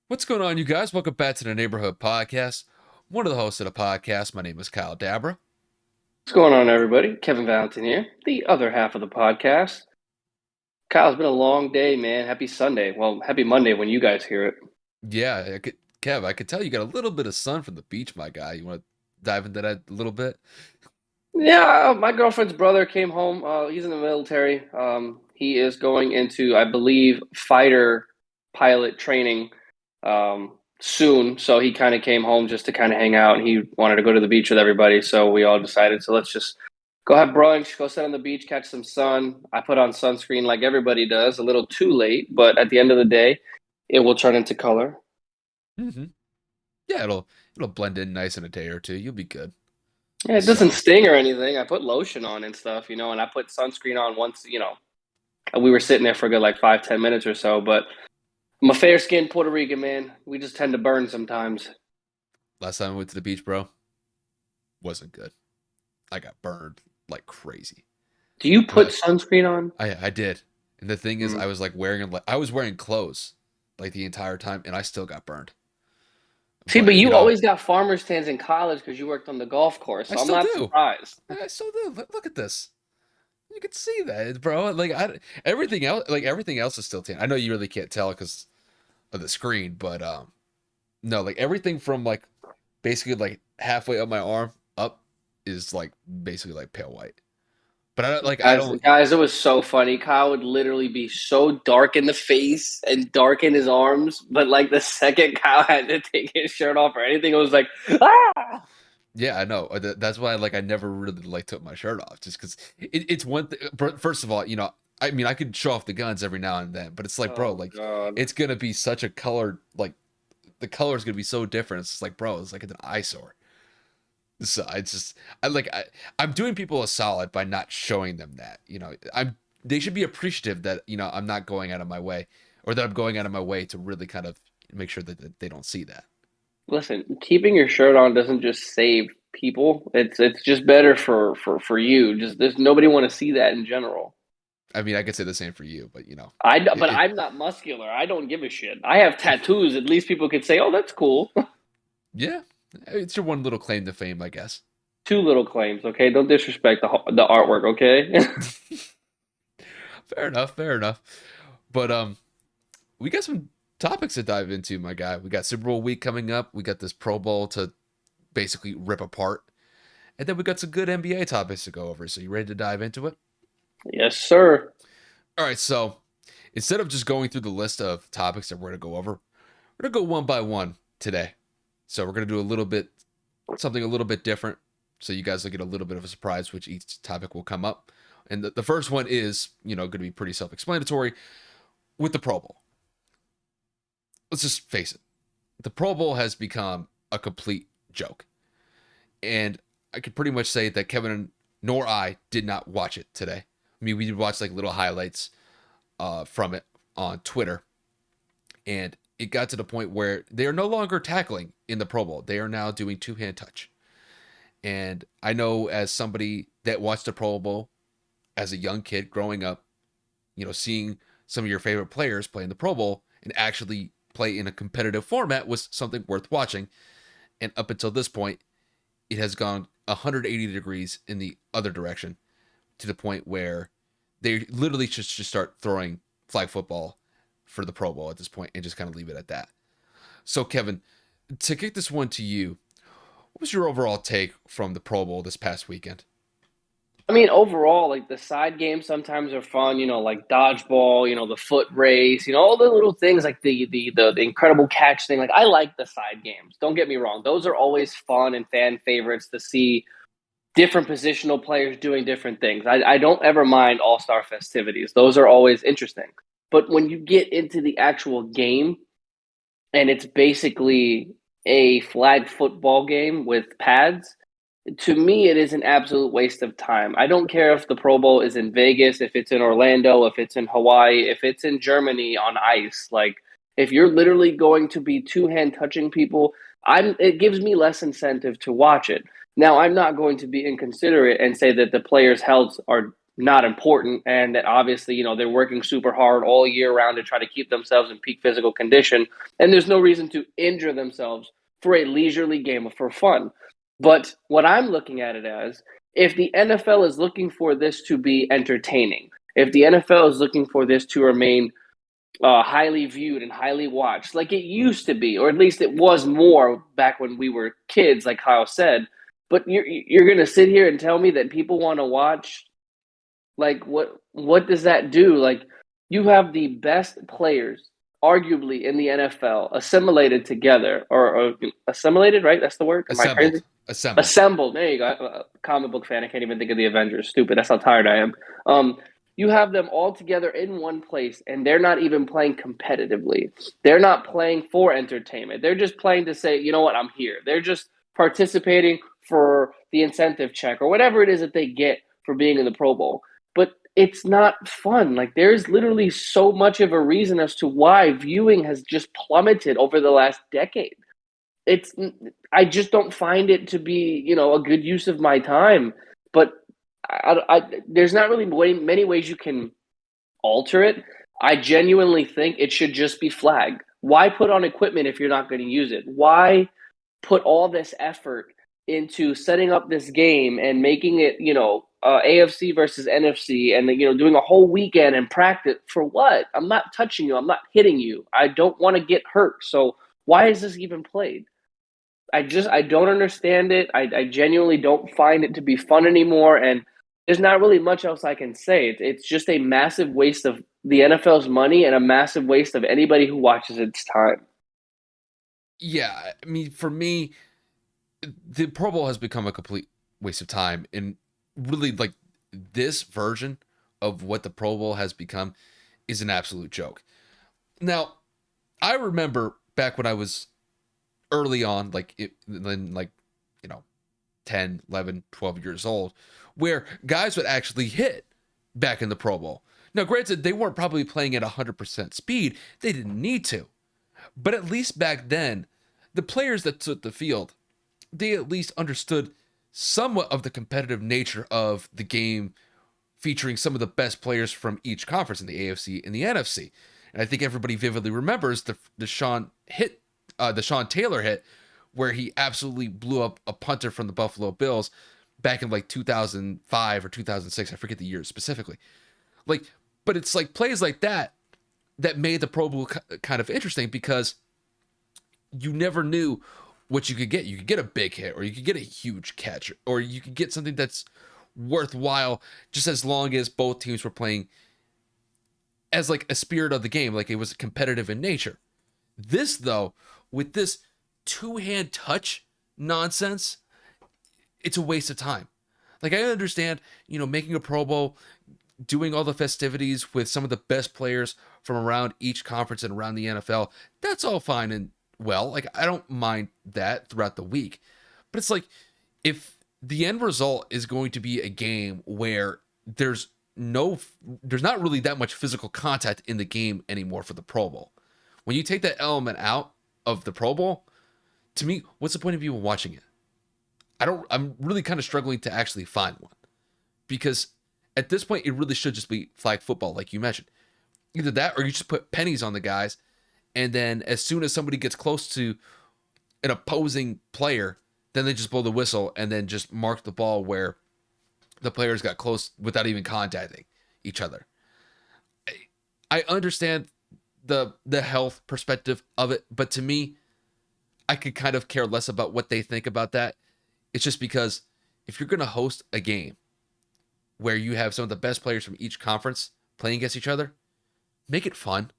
What's going on, you guys? Welcome back to the Neighborhood Podcast. One of the hosts of the podcast. My name is Kyle Dabra. What's going on, everybody? Kevin Valentin here, the other half of the podcast. Kyle, it's been a long day, man. Happy Sunday. Well, happy Monday when you guys hear it. Yeah, Kev, I could tell you got a little bit of sun from the beach, my guy. You want to dive into that a little bit? Yeah, my girlfriend's brother came home. He's in the military. He is going into, I believe, fighter pilot training soon. So he kind of came home just to kind of hang out. He wanted to go to the beach with everybody. So we all decided, so let's just go have brunch, go sit on the beach, catch some sun. I put on sunscreen like everybody does, a little too late, but at the end of the day, it will turn into color. Mm-hmm. Yeah, it'll blend in nice in a day or two. You'll be good. Yeah, it doesn't So, sting or anything. I put lotion on and stuff, and I put sunscreen on once, we were sitting there for a good like 5, 10 minutes or so. But I'm a fair skinned Puerto Rican man. We just tend to burn sometimes. last time I went to the beach, bro, wasn't good. I got burned like crazy. Do you put But sunscreen on? I did, and the thing is, Mm. I was like I was wearing clothes like the entire time, and I still got burned. See, but But you always got farmer's tans in college because you worked on the golf course, I so I'm still not do. surprised. I still do. Look at this. You can see that, bro. Everything else is still tan. I know you really can't tell because of the screen, but no, like everything from like basically like halfway up my arm up is like basically like pale white. But I Guys, don't. guys, it was so funny. Kyle would literally be so dark in the face and dark in his arms, but like the second Kyle had to take his shirt off or anything, it was like, ah! Yeah, I know. That's why I never really like took my shirt off, just because it's one thing. First of all, I mean, I could show off the guns every now and then, but it's like, bro, Oh like God. it's gonna be such a color, like the color is gonna be so different. It's like, bro, it's like an eyesore. So I'm doing people a solid by not showing them that. They should be appreciative that I'm not going out of my way, or that I'm going out of my way to really kind of make sure that they don't see that. Listen, keeping your shirt on doesn't just save people. It's just better for you. Just there's nobody want to see that in general. I mean, I could say the same for you, but But it I'm not muscular. I don't give a shit. I have tattoos. At least people could say, "Oh, that's cool." yeah, it's your one little claim to fame, I guess. Two little claims, okay? Don't disrespect the artwork, okay? Fair enough, fair enough. But we got some topics to dive into, my guy. We got Super Bowl week coming up. We got this Pro Bowl to basically rip apart. And then we got some good NBA topics to go over. So you ready to dive into it? Yes, sir. All right, so instead of just going through the list of topics that we're going to go over, we're going to go one by one today. So we're going to do something a little bit different. So you guys will get a little bit of a surprise which each topic will come up. And the first one is, going to be pretty self explanatory with the Pro Bowl. Let's just face it. The Pro Bowl has become a complete joke. And I could pretty much say that Kevin nor I did not watch it today. I mean, we did watch like little highlights from it on Twitter, and it got to the point where they are no longer tackling in the Pro Bowl. They are now doing two-hand touch. And I know as somebody that watched the Pro Bowl as a young kid growing up, seeing some of your favorite players play in the Pro Bowl and actually play in a competitive format was something worth watching. And up until this point, it has gone 180 degrees in the other direction to the point where they literally just start throwing flag football for the Pro Bowl at this point and just kind of leave it at that. So, Kevin, to kick this one to you, what was your overall take from the Pro Bowl this past weekend? I mean, overall, like the side games sometimes are fun, like dodgeball, the foot race, all the little things like the incredible catch thing. Like I like the side games. Don't get me wrong; those are always fun and fan favorites to see different positional players doing different things. I don't ever mind all star festivities; those are always interesting. But when you get into the actual game, and it's basically a flag football game with pads, to me, it is an absolute waste of time. I don't care if the Pro Bowl is in Vegas, if it's in Orlando, if it's in Hawaii, if it's in Germany on ice. Like, if you're literally going to be two hand touching people, it gives me less incentive to watch it. Now, I'm not going to be inconsiderate and say that the players' health are not important, and that obviously, they're working super hard all year round to try to keep themselves in peak physical condition, and there's no reason to injure themselves for a leisurely game for fun. But what I'm looking at it as, if the NFL is looking for this to be entertaining, if the NFL is looking for this to remain highly viewed and highly watched, like it used to be, or at least it was more back when we were kids, like Kyle said. But you're gonna sit here and tell me that people want to watch, like, what does that do? Like, you have the best players, arguably in the NFL, assimilated together, or assimilated, right? That's the word. Am I Assembled. crazy? Assembled. There you go. Comic book fan. I can't even think of the Avengers. Stupid. That's how tired I am. Um, you have them all together in one place, and they're not even playing competitively. They're not playing for entertainment. They're just playing to say, you know what, I'm here. They're just participating for the incentive check or whatever it is that they get for being in the Pro Bowl. But it's not fun. Like, there's literally so much of a reason as to why viewing has just plummeted over the last decade. It's I just don't find it to be, a good use of my time. But there's not really many ways you can alter it. I genuinely think it should just be flagged. Why put on equipment if you're not going to use it? Why put all this effort into setting up this game and making it, AFC versus NFC, and doing a whole weekend and practice for what? I'm not touching you. I'm not hitting you. I don't want to get hurt. So why is this even played? I don't understand it. I genuinely don't find it to be fun anymore, and there's not really much else I can say. It's just a massive waste of the NFL's money and a massive waste of anybody who watches its time. Yeah, I mean, for me, the Pro Bowl has become a complete waste of time, and really, like, this version of what the Pro Bowl has become is an absolute joke. Now, I remember back when I was early on, then, like, you know, 10, 11, 12 years old, where guys would actually hit back in the Pro Bowl. Now, granted, they weren't probably playing at 100% speed. They didn't need to. But at least back then, the players that took the field, they at least understood somewhat of the competitive nature of the game, featuring some of the best players from each conference in the AFC and the NFC. And I think everybody vividly remembers the Sean Taylor hit, where he absolutely blew up a punter from the Buffalo Bills back in like 2005 or 2006. I forget the year specifically. Like, but it's like plays like that that made the Pro Bowl kind of interesting, because you never knew what you could get. You could get a big hit, or you could get a huge catch, or you could get something that's worthwhile, just as long as both teams were playing as like a spirit of the game, like it was competitive in nature. This, though, with this two-hand touch nonsense, it's a waste of time. Like, I understand, making a Pro Bowl, doing all the festivities with some of the best players from around each conference and around the NFL. That's all fine and well. Like, I don't mind that throughout the week. But it's like, if the end result is going to be a game where there's not really that much physical contact in the game anymore for the Pro Bowl. When you take that element out of the Pro Bowl, to me, what's the point of even watching it? I'm really kind of struggling to actually find one, because at this point, it really should just be flag football, like you mentioned. Either that, or you just put pennies on the guys, and then as soon as somebody gets close to an opposing player, then they just blow the whistle and then just mark the ball where the players got close without even contacting each other. I understand the health perspective of it, but to me, I could kind of care less about what they think about that. It's just because if you're going to host a game where you have some of the best players from each conference playing against each other, make it fun.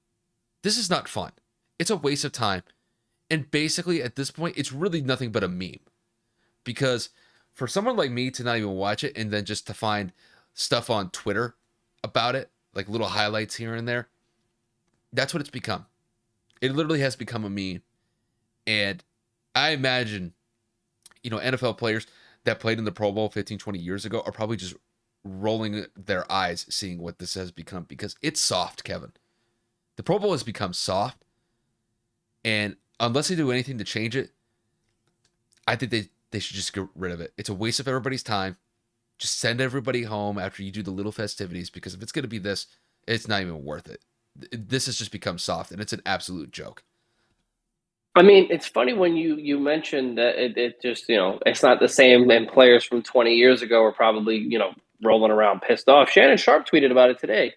This is not fun. It's a waste of time. And basically, at this point, it's really nothing but a meme. Because for someone like me to not even watch it and then just to find stuff on Twitter about it, like little highlights here and there, that's what it's become. It literally has become a meme. And I imagine, NFL players that played in the Pro Bowl 15, 20 years ago are probably just rolling their eyes seeing what this has become, because it's soft, Kevin. The Pro Bowl has become soft. And unless they do anything to change it, I think they should just get rid of it. It's a waste of everybody's time. Just send everybody home after you do the little festivities, because if it's going to be this, it's not even worth it. This has just become soft, and it's an absolute joke. I mean, it's funny when you mentioned that it just it's not the same, and players from 20 years ago are probably rolling around pissed off. Shannon Sharp tweeted about it today.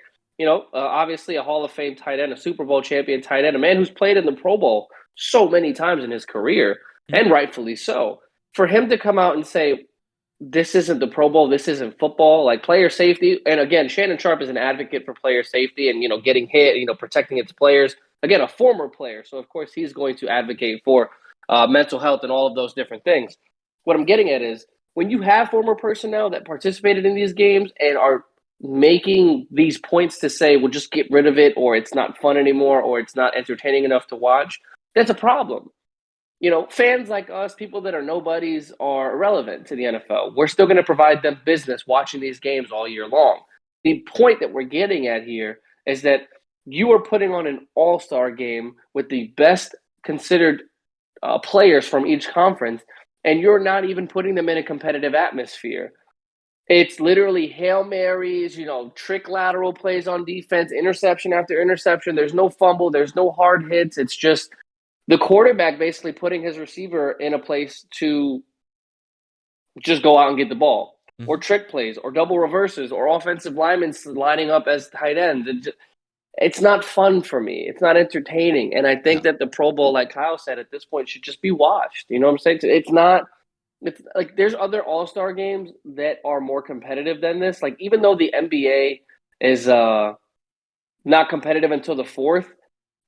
Obviously a Hall of Fame tight end, a Super Bowl champion tight end, a man who's played in the Pro Bowl so many times in his career, Mm-hmm. and rightfully so. For him to come out and say this isn't the Pro Bowl, this isn't football, like player safety. And again, Shannon Sharp is an advocate for player safety and getting hit, protecting its players. Again, a former player, so of course he's going to advocate for mental health and all of those different things. What I'm getting at is when you have former personnel that participated in these games and are making these points to say, well, just get rid of it, or it's not fun anymore, or it's not entertaining enough to watch, that's a problem. Fans like us, people that are nobodies, are irrelevant to the NFL. We're still going to provide them business watching these games all year long. The point that we're getting at here is that you are putting on an all-star game with the best considered players from each conference, and you're not even putting them in a competitive atmosphere. It's literally Hail Marys, trick lateral plays on defense, interception after interception. There's no fumble. There's no hard hits. It's just the quarterback basically putting his receiver in a place to just go out and get the ball, or trick plays, or double reverses, or offensive linemen lining up as tight ends. It's not fun for me. It's not entertaining. And I think No. that the Pro Bowl, like Kyle said, at this point should just be watched. You know what I'm saying? It's like there's other all-star games that are more competitive than this. Like even though the NBA is not competitive until the fourth,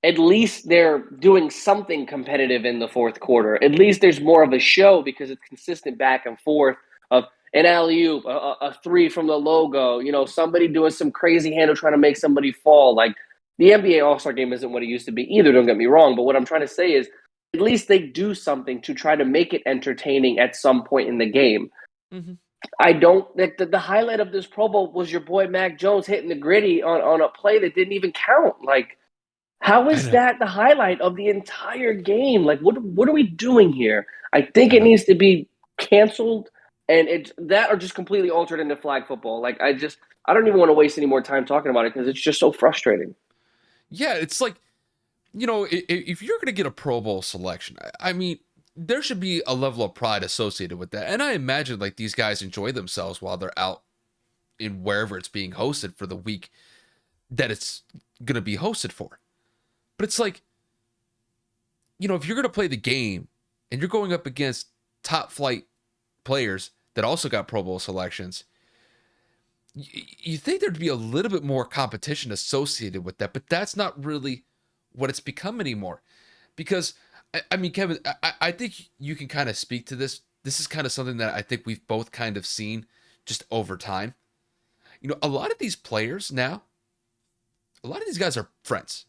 at least they're doing something competitive in the fourth quarter. At least there's more of a show because it's consistent back and forth of an alley-oop, a three from the logo, somebody doing some crazy handle trying to make somebody fall. Like the NBA All-Star game isn't what it used to be either, don't get me wrong. But what I'm trying to say is at least they do something to try to make it entertaining at some point in the game. Mm-hmm. I don't like the highlight of this Pro Bowl was your boy Mac Jones hitting the gritty on a play that didn't even count. Like, how I is know. that the highlight of the entire game? Like, what are we doing here? I think I it know. needs to be canceled, and it's that or just completely altered into flag football. Like, I don't even want to waste any more time talking about it because it's just so frustrating. Yeah, it's like, if you're going to get a Pro Bowl selection, I mean, there should be a level of pride associated with that. And I imagine like these guys enjoy themselves while they're out in wherever it's being hosted for the week that it's going to be hosted for. But it's like, if you're going to play the game and you're going up against top flight players that also got Pro Bowl selections, you think there'd be a little bit more competition associated with that, but that's not really what it's become anymore. Because, I mean, Kevin, I think you can kind of speak to this. This is kind of something that I think we've both kind of seen just over time. A lot of these players now, a lot of these guys are friends.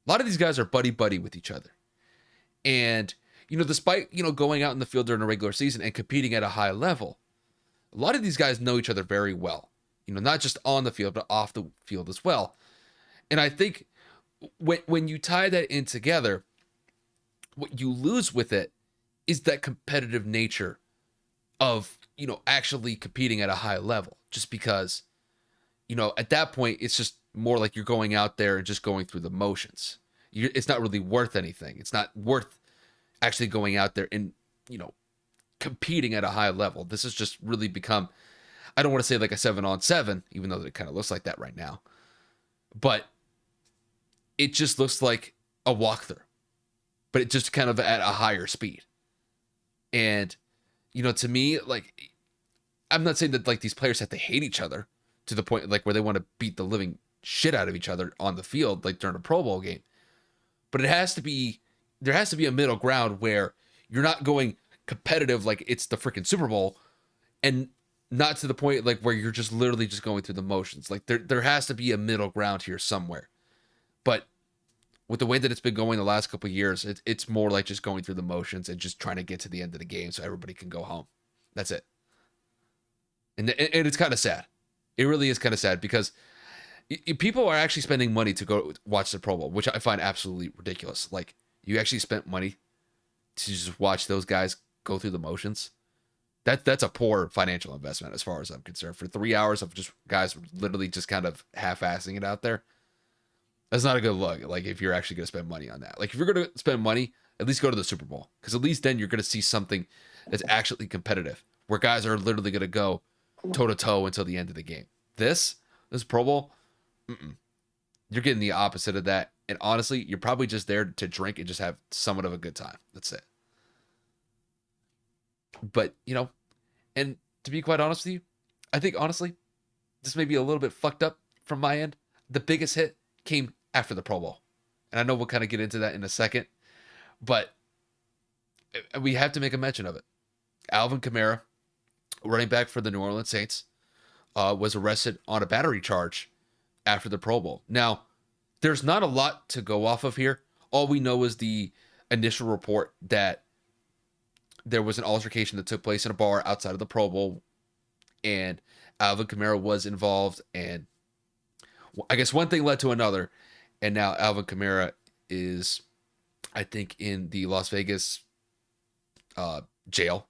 A lot of these guys are buddy buddy with each other. And, despite, going out in the field during a regular season and competing at a high level, a lot of these guys know each other very well. Not just on the field, but off the field as well. And I think when you tie that in together, what you lose with it is that competitive nature of, actually competing at a high level. Just because, at that point, it's just more like you're going out there and just going through the motions. It's not really worth anything. It's not worth actually going out there and, competing at a high level. This has just really become, I don't want to say like a 7-on-7, even though it kind of looks like that right now. But it just looks like a walkthrough, but it just kind of at a higher speed. And, to me, like, I'm not saying that like these players have to hate each other to the point like where they want to beat the living shit out of each other on the field, like during a Pro Bowl game. But there has to be a middle ground where you're not going competitive like it's the freaking Super Bowl, and not to the point like where you're just literally just going through the motions. Like there has to be a middle ground here somewhere. But with the way that it's been going the last couple of years, it's more like just going through the motions and just trying to get to the end of the game so everybody can go home. That's it. And it's kind of sad. It really is kind of sad because people are actually spending money to go watch the Pro Bowl, which I find absolutely ridiculous. Like, you actually spent money to just watch those guys go through the motions. That's a poor financial investment as far as I'm concerned. For 3 hours of just guys literally just kind of half-assing it out there, that's not a good look. Like if you're actually going to spend money on that, like if you're going to spend money, at least go to the Super Bowl, because at least then you're going to see something that's actually competitive, where guys are literally going to go toe to toe until the end of the game. This Pro Bowl, you're getting the opposite of that. And honestly, you're probably just there to drink and just have somewhat of a good time. That's it. But and to be quite honest with you, I think honestly, this may be a little bit fucked up from my end. The biggest hit came after the Pro Bowl. And I know we'll kind of get into that in a second, but we have to make a mention of it. Alvin Kamara, running back for the New Orleans Saints, was arrested on a battery charge after the Pro Bowl. Now, there's not a lot to go off of here. All we know is the initial report that there was an altercation that took place in a bar outside of the Pro Bowl, and Alvin Kamara was involved. And I guess one thing led to another, and now Alvin Kamara is, I think, in the Las Vegas jail.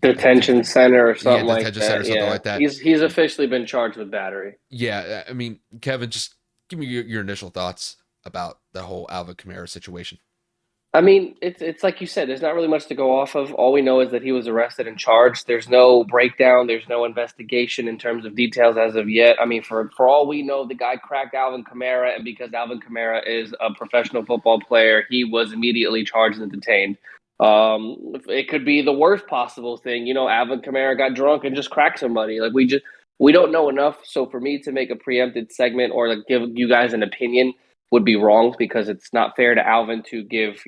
Detention center or Yeah, something like detention center, that. something Yeah, like that. he's officially been charged with battery. Yeah, I mean, Kevin, just give me your initial thoughts about the whole Alvin Kamara situation. I mean, it's like you said. There's not really much to go off of. All we know is that he was arrested and charged. There's no breakdown. There's no investigation in terms of details as of yet. I mean, for all we know, the guy cracked Alvin Kamara, and because Alvin Kamara is a professional football player, he was immediately charged and detained. It could be the worst possible thing. Alvin Kamara got drunk and just cracked somebody. Like we don't know enough. So for me to make a preempted segment or like give you guys an opinion would be wrong because it's not fair to Alvin to give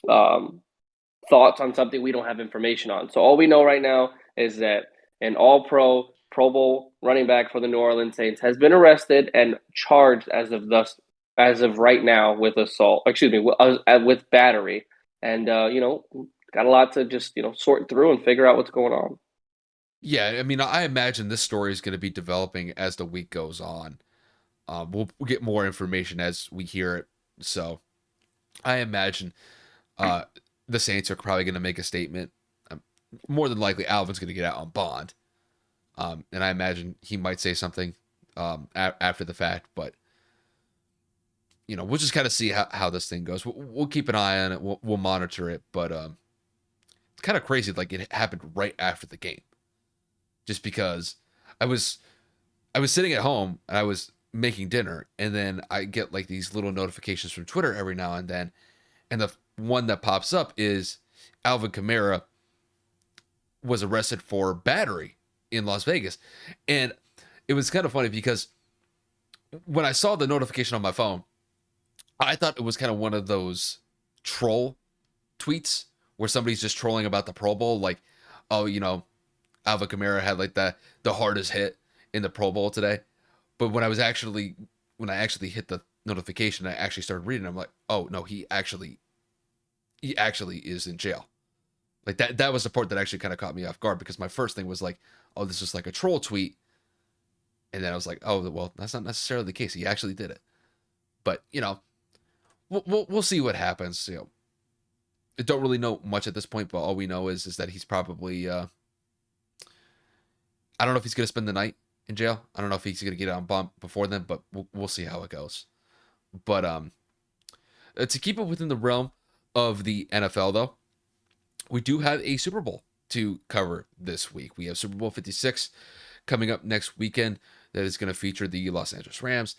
thoughts on something we don't have information on. So all we know right now is that an Pro Bowl running back for the New Orleans Saints has been arrested and charged as of right now with assault. Excuse me, with battery, and got a lot to just sort through and figure out what's going on. Yeah, I mean, I imagine this story is going to be developing as the week goes on. We'll get more information as we hear it. So I imagine uh, the Saints are probably going to make a statement. More than likely, Alvin's going to get out on bond. And I imagine he might say something after the fact. But, we'll just kind of see how this thing goes. We'll keep an eye on it. We'll monitor it. But it's kind of crazy. Like, it happened right after the game. Just because I was sitting at home and I was making dinner, and then I get like these little notifications from Twitter every now and then, and the one that pops up is Alvin Kamara was arrested for battery in Las Vegas. And it was kind of funny because when I saw the notification on my phone, I thought it was kind of one of those troll tweets where somebody's just trolling about the Pro Bowl, like, oh, Alvin Kamara had like the hardest hit in the Pro Bowl today. But when I actually hit the notification, I actually started reading. I'm like, oh no, he actually is in jail. Like that was the part that actually kind of caught me off guard, because my first thing was like, oh, this is like a troll tweet, and then I was like, oh well, that's not necessarily the case. He actually did it. But we'll see what happens. I don't really know much at this point, but all we know is that he's probably I don't know if he's gonna spend the night in jail. I don't know if he's gonna get on bump before then, but we'll see how it goes. But to keep it within the realm of the NFL, though, we do have a Super Bowl to cover this week. We have Super Bowl 56 coming up next weekend that is going to feature the Los Angeles Rams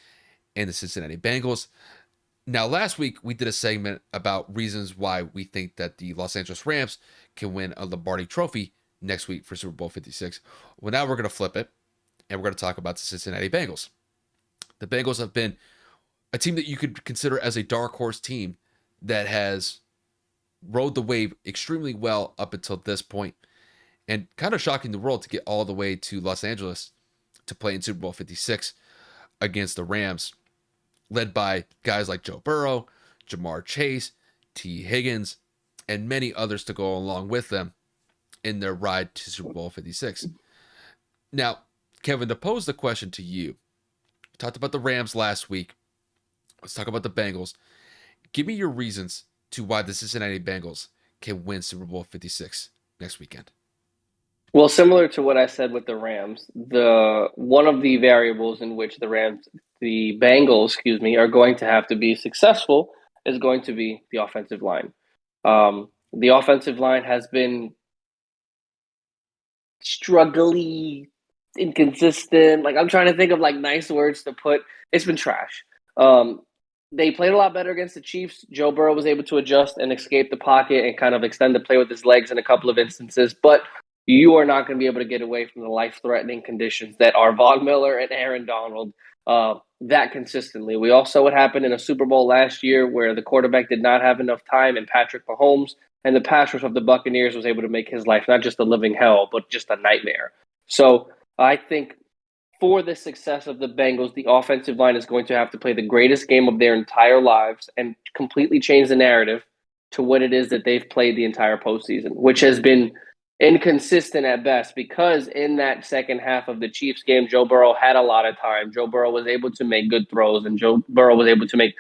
and the Cincinnati Bengals. Now, last week we did a segment about reasons why we think that the Los Angeles Rams can win a Lombardi Trophy next week for Super Bowl 56. Well, now we're going to flip it, and we're going to talk about the Cincinnati Bengals. The Bengals have been a team that you could consider as a dark horse team that has rode the wave extremely well up until this point, and kind of shocking the world to get all the way to Los Angeles to play in Super Bowl 56 against the Rams, led by guys like Joe Burrow, Jamar Chase, T. Higgins, and many others to go along with them in their ride to Super Bowl 56. Now, Kevin, to pose the question to you, we talked about the Rams last week. Let's talk about the Bengals. Give me your reasons to why the Cincinnati Bengals can win Super Bowl 56 next weekend. Well, similar to what I said with the Rams, the one of the variables in which the Bengals, excuse me, are going to have to be successful is going to be the offensive line. The offensive line has been struggly, inconsistent. Like I'm trying to think of like nice words to put. It's been trash. Um, they played a lot better against the Chiefs. Joe Burrow was able to adjust and escape the pocket and kind of extend the play with his legs in a couple of instances, but you are not going to be able to get away from the life-threatening conditions that are Von Miller and Aaron Donald that consistently. We all saw what happened in a Super Bowl last year where the quarterback did not have enough time, and Patrick Mahomes and the pass rush of the Buccaneers was able to make his life not just a living hell, but just a nightmare. So I think for the success of the Bengals, the offensive line is going to have to play the greatest game of their entire lives and completely change the narrative to what it is that they've played the entire postseason, which has been inconsistent at best because in that second half of the Chiefs game, Joe Burrow had a lot of time. Joe Burrow was able to make good throws, and Joe Burrow was able to make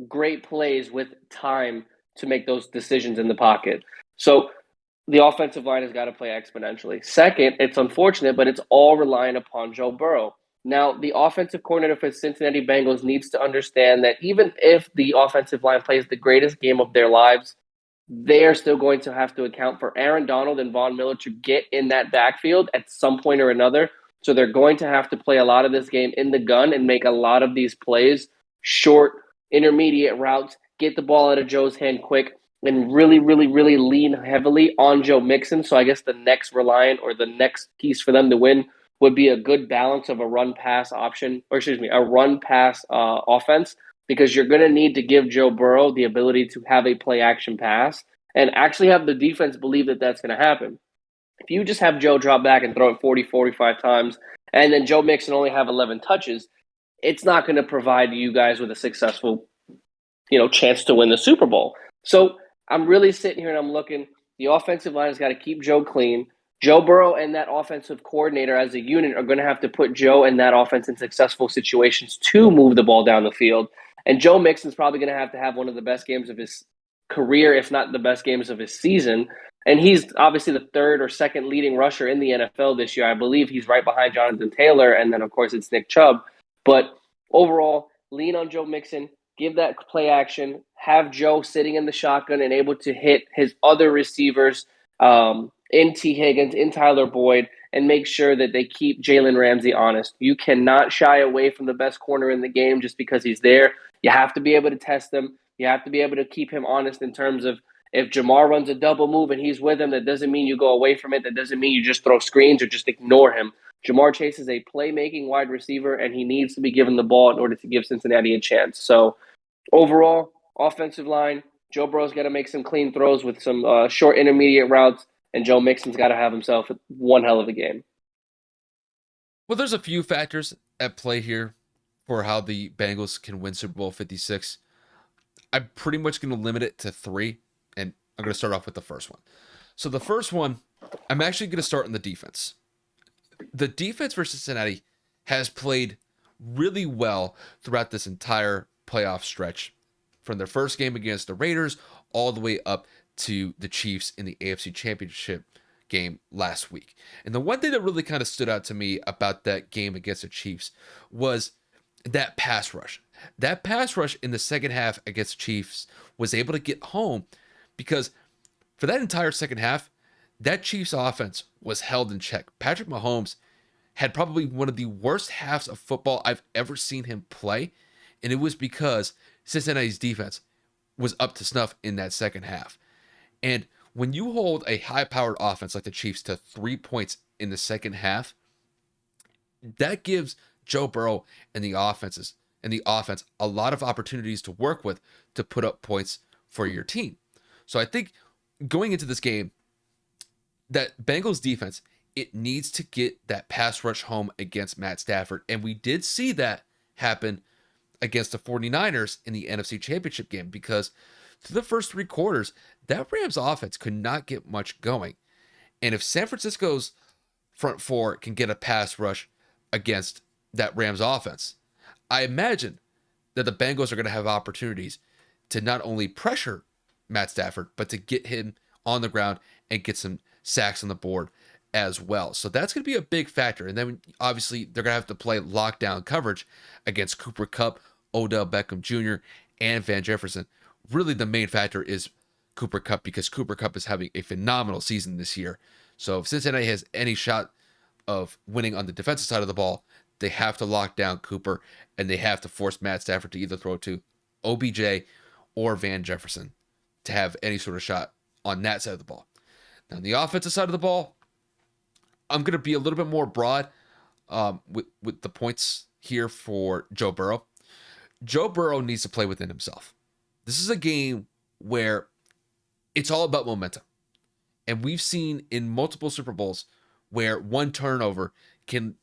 great plays with time to make those decisions in the pocket. So the offensive line has got to play exponentially. Second, it's unfortunate, but it's all relying upon Joe Burrow. Now, the offensive coordinator for the Cincinnati Bengals needs to understand that even if the offensive line plays the greatest game of their lives, they are still going to have to account for Aaron Donald and Von Miller to get in that backfield at some point or another. So they're going to have to play a lot of this game in the gun and make a lot of these plays, short, intermediate routes, get the ball out of Joe's hand quick, and really, really, really lean heavily on Joe Mixon. So I guess the next reliant or the next piece for them to win would be a good balance of a run pass option, or excuse me, a run pass offense, because you're going to need to give Joe Burrow the ability to have a play action pass and actually have the defense believe that that's going to happen. If you just have Joe drop back and throw it 40, 45 times, and then Joe Mixon only have 11 touches, it's not going to provide you guys with a successful, chance to win the Super Bowl. So I'm really sitting here and I'm looking. The offensive line has got to keep Joe clean. Joe Burrow and that offensive coordinator as a unit are going to have to put Joe and that offense in successful situations to move the ball down the field. And Joe Mixon's probably going to have one of the best games of his career, if not the best games of his season. And he's obviously the third or second leading rusher in the NFL this year. I believe he's right behind Jonathan Taylor, and then, of course, it's Nick Chubb. But overall, lean on Joe Mixon, give that play action, have Joe sitting in the shotgun and able to hit his other receivers in T. Higgins, in Tyler Boyd, and make sure that they keep Jalen Ramsey honest. You cannot shy away from the best corner in the game just because he's there. You have to be able to test him. You have to be able to keep him honest in terms of if Jamar runs a double move and he's with him, that doesn't mean you go away from it. That doesn't mean you just throw screens or just ignore him. Jamar Chase is a playmaking wide receiver, and he needs to be given the ball in order to give Cincinnati a chance. So overall, offensive line, Joe Burrow's got to make some clean throws with some short intermediate routes, and Joe Mixon's got to have himself one hell of a game. Well, there's a few factors at play here for how the Bengals can win Super Bowl 56. I'm pretty much going to limit it to three, and I'm going to start off with the first one. So the first one, I'm actually going to start on the defense. The defense for Cincinnati has played really well throughout this entire playoff stretch, from their first game against the Raiders all the way up to the Chiefs in the AFC Championship game last week. And the one thing that really kind of stood out to me about that game against the Chiefs was that pass rush. That pass rush in the second half against the Chiefs was able to get home because for that entire second half, that Chiefs offense was held in check. Patrick Mahomes had probably one of the worst halves of football I've ever seen him play, and it was because Cincinnati's defense was up to snuff in that second half. And when you hold a high-powered offense like the Chiefs to 3 points in the second half, that gives Joe Burrow and the offense a lot of opportunities to work with to put up points for your team. So I think going into this game, that Bengals defense, it needs to get that pass rush home against Matt Stafford. And we did see that happen against the 49ers in the NFC Championship game because through the first three quarters, that Rams offense could not get much going. And if San Francisco's front four can get a pass rush against that Rams offense, I imagine that the Bengals are going to have opportunities to not only pressure Matt Stafford, but to get him on the ground and get some sacks on the board as well. So that's going to be a big factor. And then obviously they're going to have to play lockdown coverage against Cooper Kupp, Odell Beckham Jr., and Van Jefferson. Really, the main factor is Cooper Kupp because Cooper Kupp is having a phenomenal season this year. So if Cincinnati has any shot of winning on the defensive side of the ball, they have to lock down Cooper and they have to force Matt Stafford to either throw to OBJ or Van Jefferson to have any sort of shot on that side of the ball. Now, on the offensive side of the ball, I'm going to be a little bit more broad with the points here for Joe Burrow. Joe Burrow needs to play within himself. This is a game where it's all about momentum. And we've seen in multiple Super Bowls where one turnover can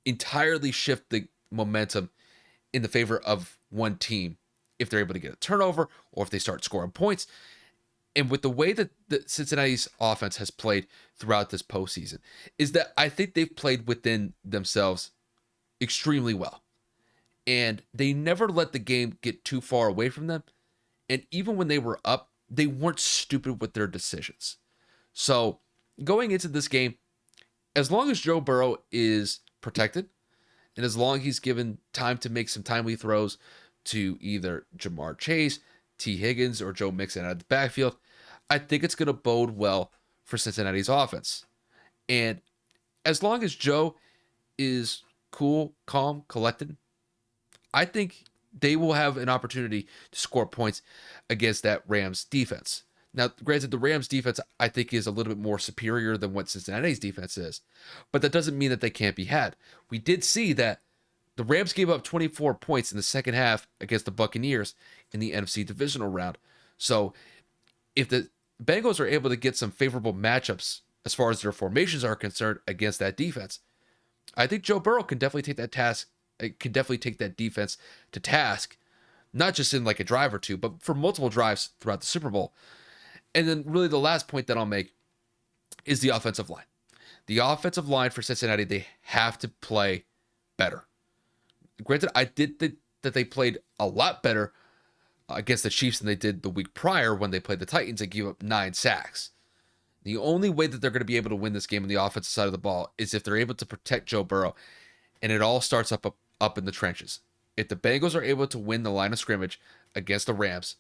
entirely shift the momentum in the favor of one team if they're able to get a turnover or if they start scoring points. And with the way that the Cincinnati's offense has played throughout this postseason, is that I think they've played within themselves extremely well. And they never let the game get too far away from them. And even when they were up, they weren't stupid with their decisions. So going into this game, as long as Joe Burrow is protected, and as long as he's given time to make some timely throws to either Jamar Chase, T. Higgins, or Joe Mixon out of the backfield, I think it's going to bode well for Cincinnati's offense. And as long as Joe is cool, calm, collected, I think they will have an opportunity to score points against that Rams defense. Now, granted, the Rams defense, I think, is a little bit more superior than what Cincinnati's defense is, but that doesn't mean that they can't be had. We did see that the Rams gave up 24 points in the second half against the Buccaneers in the NFC divisional round. So if the Bengals are able to get some favorable matchups as far as their formations are concerned against that defense, I think Joe Burrow can definitely take that task. It can definitely take that defense to task, not just in like a drive or two, but for multiple drives throughout the Super Bowl. And then really the last point that I'll make is the offensive line. The offensive line for Cincinnati, they have to play better. Granted, I did think that they played a lot better against the Chiefs than they did the week prior when they played the Titans and gave up 9 sacks. The only way that they're going to be able to win this game on the offensive side of the ball is if they're able to protect Joe Burrow. And it all starts up in the trenches. If the Bengals are able to win the line of scrimmage against the Rams,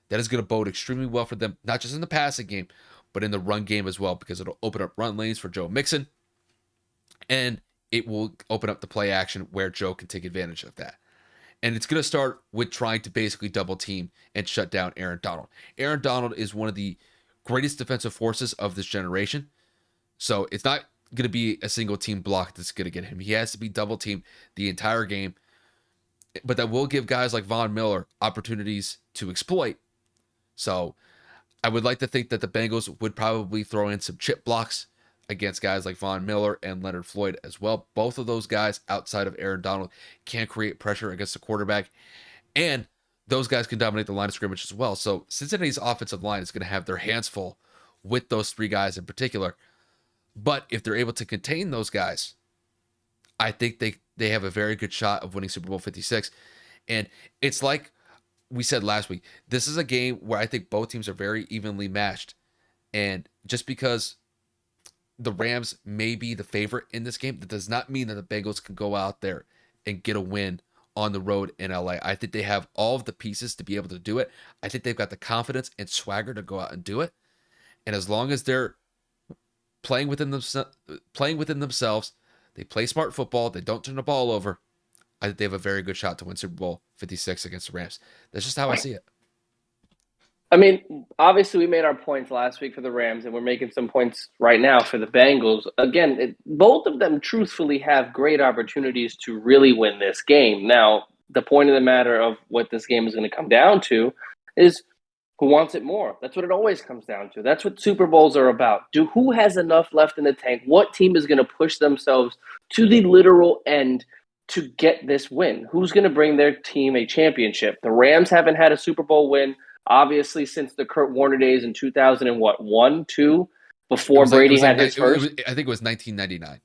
that is going to bode extremely well for them, not just in the passing game, but in the run game as well, because it'll open up run lanes for Joe Mixon, and it will open up the play action where Joe can take advantage of that. And it's going to start with trying to basically double team and shut down Aaron Donald. Aaron Donald is one of the greatest defensive forces of this generation, so it's not going to be a single team block that's going to get him. He has to be double teamed the entire game, but that will give guys like Von Miller opportunities to exploit. So I would like to think that the Bengals would probably throw in some chip blocks against guys like Von Miller and Leonard Floyd as well. Both of those guys outside of Aaron Donald can create pressure against the quarterback, and those guys can dominate the line of scrimmage as well. So Cincinnati's offensive line is going to have their hands full with those 3 guys in particular. But if they're able to contain those guys, I think they have a very good shot of winning Super Bowl 56. And it's like we said last week, this is a game where I think both teams are very evenly matched. And just because the Rams may be the favorite in this game, that does not mean that the Bengals can go out there and get a win on the road in LA. I think they have all of the pieces to be able to do it. I think they've got the confidence and swagger to go out and do it. And as long as they're playing within themselves, they play smart football, they don't turn the ball over, I think they have a very good shot to win Super Bowl 56 against the Rams. That's just how I see it. I mean, obviously, we made our points last week for the Rams, and we're making some points right now for the Bengals. Again, both of them truthfully have great opportunities to really win this game. Now, the point of the matter of what this game is going to come down to is who wants it more. That's what it always comes down to. That's what Super Bowls are about. Who has enough left in the tank? What team is going to push themselves to the literal end to get this win? Who's going to bring their team a championship? The Rams haven't had a Super Bowl win, obviously, since the Kurt Warner days in 2001, 2, before Brady had his first. I think it was 1999.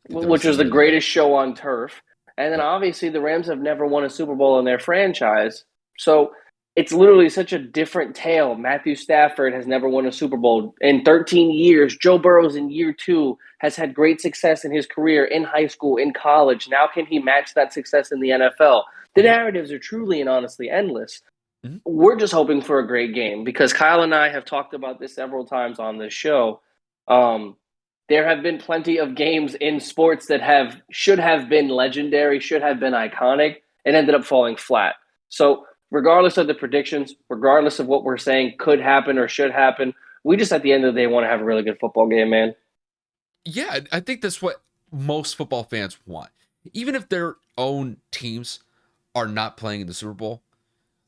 Which was the greatest show on turf. And then obviously the Rams have never won a Super Bowl in their franchise. So it's literally such a different tale. Matthew Stafford has never won a Super Bowl in 13 years. Joe Burrow's in year 2 has had great success in his career in high school, in college. Now can he match that success in the NFL? The Mhm, narratives are truly and honestly endless. mhm. We're just hoping for a great game because Kyle and I have talked about this several times on this show. Um, there have been plenty of games in sports that have should have been legendary, should have been iconic, and ended up falling flat. So, regardless of the predictions, regardless of what we're saying could happen or should happen, we just at the end of the day want to have a really good football game, man. Yeah, I think that's what most football fans want. Even if their own teams are not playing in the Super Bowl.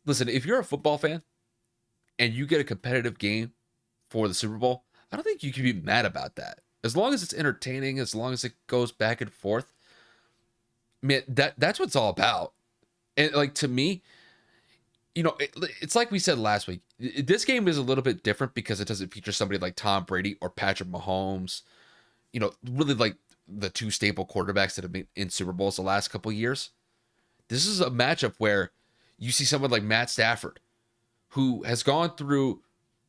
Listen, if you're a football fan and you get a competitive game for the Super Bowl, I don't think you can be mad about that. As long as it's entertaining, as long as it goes back and forth, man, that's what it's all about. And like to me, it's like we said last week. This game is a little bit different because it doesn't feature somebody like Tom Brady or Patrick Mahomes. Really like the two staple quarterbacks that have been in Super Bowls the last couple of years. This is a matchup where you see someone like Matt Stafford, who has gone through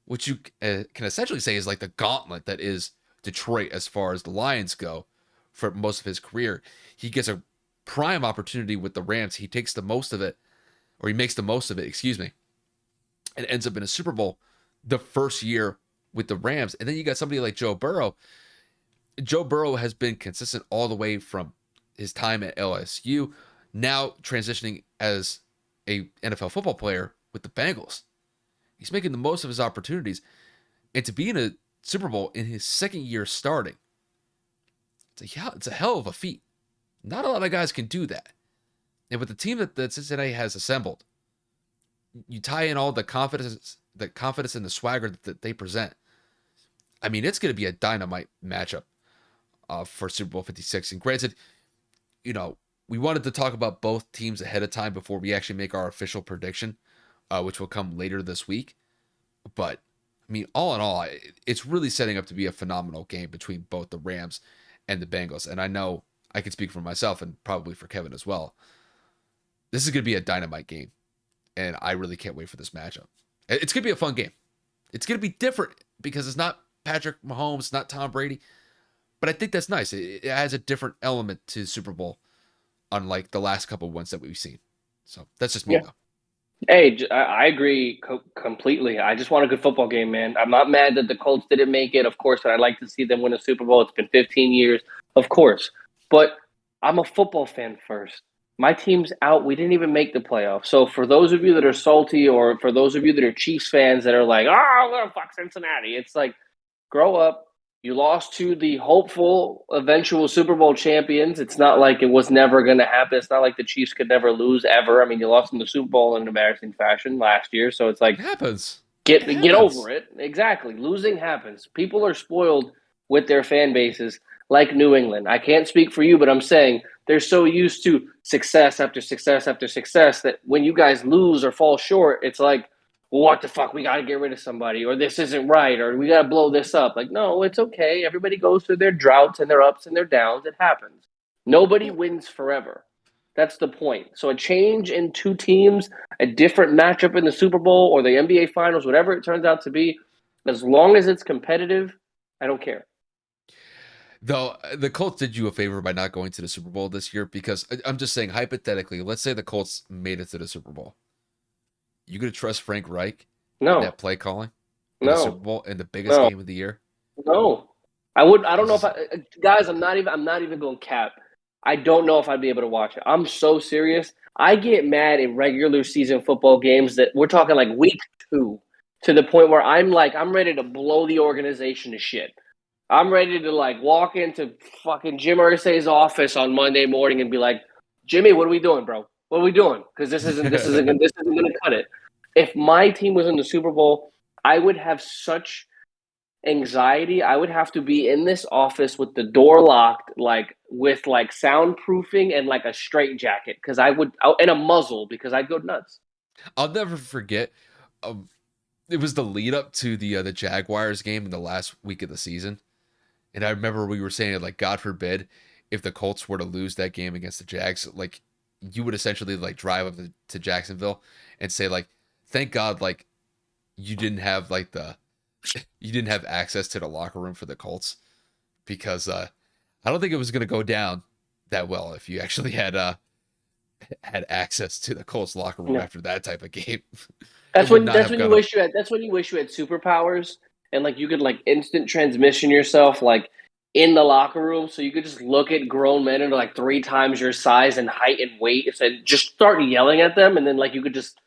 what you can essentially say is like the gauntlet that is Detroit as far as the Lions go for most of his career. He gets a prime opportunity with the Rams. He takes the most of it, or he makes the most of it, excuse me, and ends up in a Super Bowl the first year with the Rams. And then you got somebody like Joe Burrow. Joe Burrow has been consistent all the way from his time at LSU, now transitioning as a NFL football player with the Bengals. He's making the most of his opportunities. And to be in a Super Bowl in his second year starting, it's a hell of a feat. Not a lot of guys can do that. And with the team that Cincinnati has assembled, you tie in all the confidence and the swagger that they present. I mean, it's going to be a dynamite matchup for Super Bowl 56. And granted, we wanted to talk about both teams ahead of time before we actually make our official prediction, which will come later this week. But I mean, all in all, it's really setting up to be a phenomenal game between both the Rams and the Bengals. And I know I can speak for myself and probably for Kevin as well. This is going to be a dynamite game, and I really can't wait for this matchup. It's going to be a fun game. It's going to be different because it's not Patrick Mahomes, it's not Tom Brady, but I think that's nice. It adds a different element to Super Bowl, unlike the last couple of ones that we've seen. So that's just me, Yeah. though. Hey, I agree completely. I just want a good football game, man. I'm not mad that the Colts didn't make it. Of course, I'd like to see them win a Super Bowl. It's been 15 years, of course. But I'm a football fan first. My team's out. We didn't even make the playoffs. So for those of you that are salty, or for those of you that are Chiefs fans that are like, oh, well, fuck Cincinnati, it's like, grow up. You lost to the hopeful eventual Super Bowl champions. It's not like it was never going to happen. It's not like the Chiefs could never lose ever. I mean, you lost in the Super Bowl in an embarrassing fashion last year, so it's like It happens. get It get over happens. it. Exactly. Losing happens. People are spoiled with their fan bases like New England. I can't speak for you, but I'm saying they're so used to success after success after success that when you guys lose or fall short, it's like, well, what the fuck? We got to get rid of somebody, or this isn't right, or we got to blow this up. Like, no, it's okay. Everybody goes through their droughts and their ups and their downs. It happens. Nobody Well, wins forever. That's the point. So a change in two teams, a different matchup in the Super Bowl or the NBA Finals, whatever it turns out to be, as long as it's competitive, I don't care. though the Colts did you a favor by not going to the Super Bowl this year because I'm just saying hypothetically, let's say the Colts made it to the Super Bowl. You gonna trust Frank Reich in No, that play calling in the Super no, Bowl in the biggest no, game of the year? no. I would. I don't know if He's I, guys. I'm not even. I'm not even going cap. I don't know if I'd be able to watch it. I'm so serious. I get mad in regular season football games that we're talking like week 2, to the point where I'm like, I'm ready to blow the organization to shit. I'm ready to like walk into fucking Jim Irsay's office on Monday morning and be like, Jimmy, what are we doing, bro? What are we doing? Because this isn't gonna cut it. If my team was in the Super Bowl, I would have such anxiety. I would have to be in this office with the door locked, like with like soundproofing and like a straight jacket, because and a muzzle, because I'd go nuts. I'll never forget. Um, it was the lead up to the Jaguars game in the last week of the season, and I remember we were saying like, God forbid, if the Colts were to lose that game against the Jags, like you would essentially like drive up to Jacksonville and say like, thank God, like you didn't have like the you didn't have access to the locker room for the Colts because I don't think it was going to go down that well if you actually had access to the Colts locker room Yeah. after that type of game. It That's would when not that's have when you gone up. wish you had that's when you wish you had superpowers and like you could like instant transmission yourself like in the locker room so you could just look at grown men and like three times your size and height and weight and just start yelling at them and then like you could just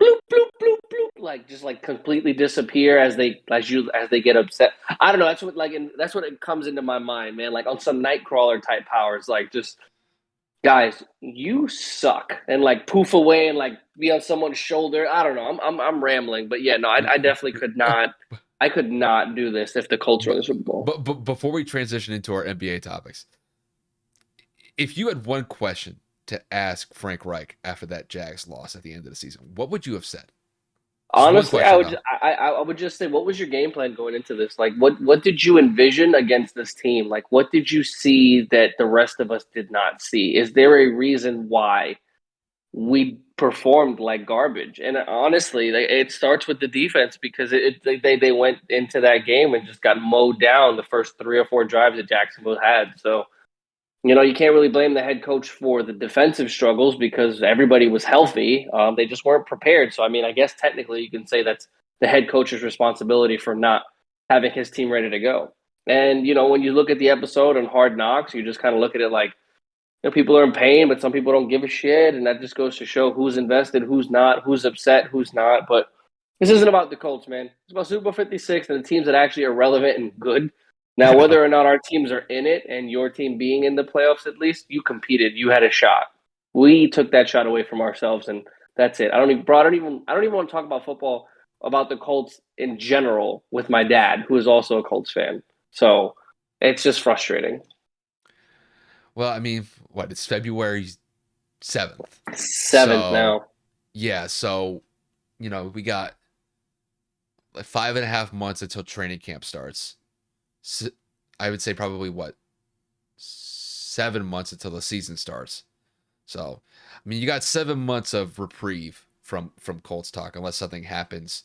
bloop bloop bloop bloop like just like completely disappear as they get upset. I don't know. That's what that's what it comes into my mind, man. Like on some Nightcrawler type powers, like just guys, you suck, and like poof away and like be on someone's shoulder. I don't know. I'm rambling, but yeah, no, I definitely could not. I could not do this if the Colts were in But, the Super Bowl. but before we transition into our NBA topics, if you had one question to ask Frank Reich after that Jags loss at the end of the season, what would you have said? Just one Honestly, question though. I would just say, what was your game plan going into this? Like, what did you envision against this team? Like, what did you see that the rest of us did not see? Is there a reason why we performed like garbage? And honestly, it starts with the defense because they went into that game and just got mowed down the first 3 or 4 drives that Jacksonville had. So you can't really blame the head coach for the defensive struggles because everybody was healthy. They just weren't prepared. So, I mean, I guess technically you can say that's the head coach's responsibility for not having his team ready to go. And, when you look at the episode on Hard Knocks, you just kind of look at it like, people are in pain, but some people don't give a shit. And that just goes to show who's invested, who's not, who's upset, who's not. But this isn't about the Colts, man. It's about Super Bowl 56 and the teams that actually are relevant and good. Now, I know. whether or not our teams are in it and your team being in the playoffs, at least you competed, you had a shot. We took that shot away from ourselves, and that's it. I don't even want to talk about football about the Colts in general with my dad, who is also a Colts fan. So it's just frustrating. Well, I mean, what? It's February 7th. Seventh So, now. yeah, so we got like 5.5 months until training camp starts. S I would say probably what 7 months until the season starts. So, I mean, you got 7 months of reprieve from Colts talk, unless something happens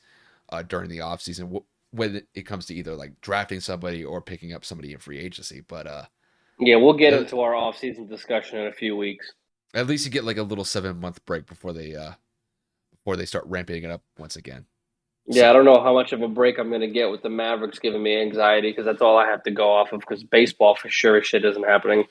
during the offseason when it comes to either like drafting somebody or picking up somebody in free agency. But Yeah, we'll get uh, into our off-season discussion in a few weeks. at least you get like a little 7 month break before they start ramping it up once again. Yeah, I So don't know how much of a break I'm going to get with the Mavericks giving me anxiety because that's all I have to go off of because baseball for sure shit isn't happening.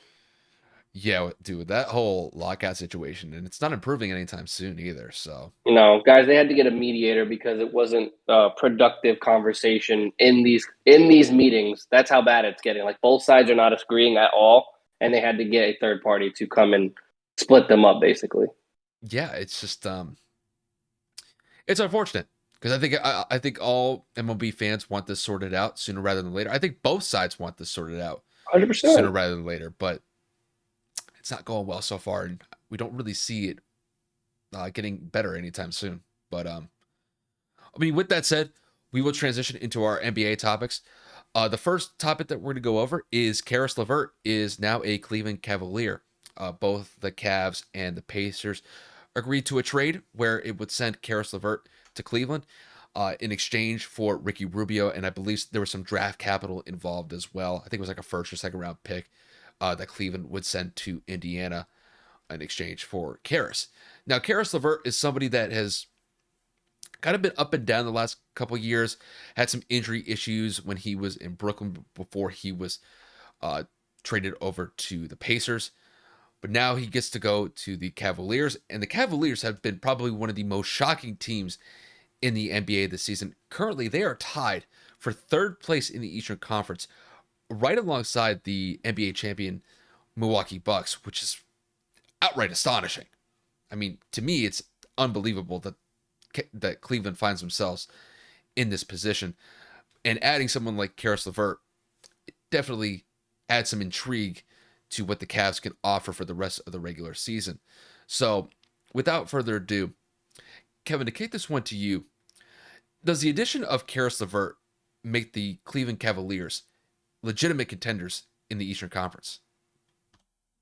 yeah, dude, that whole lockout situation, and it's not improving anytime soon either. So No, guys, they had to get a mediator because it wasn't a productive conversation in these meetings. That's how bad it's getting. Like both sides are not agreeing at all, and they had to get a third party to come and split them up, basically. yeah, it's just it's unfortunate because I think all MLB fans want this sorted out sooner rather than later. I think both sides want this sorted out 100%. sooner rather than later, but it's not going well so far, and we don't really see it getting better anytime soon. But I mean, with that said, we will transition into our NBA topics. The first topic that we're going to go over is Caris LeVert is now a Cleveland Cavalier. Both the Cavs and the Pacers agreed to a trade where it would send Caris LeVert to Cleveland in exchange for Ricky Rubio, and I believe there was some draft capital involved as well. I think it was like a first or second round pick that Cleveland would send to Indiana in exchange for Caris. Now, Caris LeVert is somebody that has kind of been up and down the last couple of years. Had some injury issues when he was in Brooklyn before he was uh, traded over to the Pacers. But now he gets to go to the Cavaliers, and the Cavaliers have been probably one of the most shocking teams in the NBA this season. Currently, they are tied for third place in the Eastern Conference, right alongside the NBA champion Milwaukee Bucks, which is outright astonishing. I mean, to me, it's unbelievable that Cleveland finds themselves in this position. And adding someone like Caris LeVert definitely adds some intrigue to what the Cavs can offer for the rest of the regular season. So, without further ado, Kevin, to kick this one to you, does the addition of Caris LeVert make the Cleveland Cavaliers legitimate contenders in the Eastern Conference?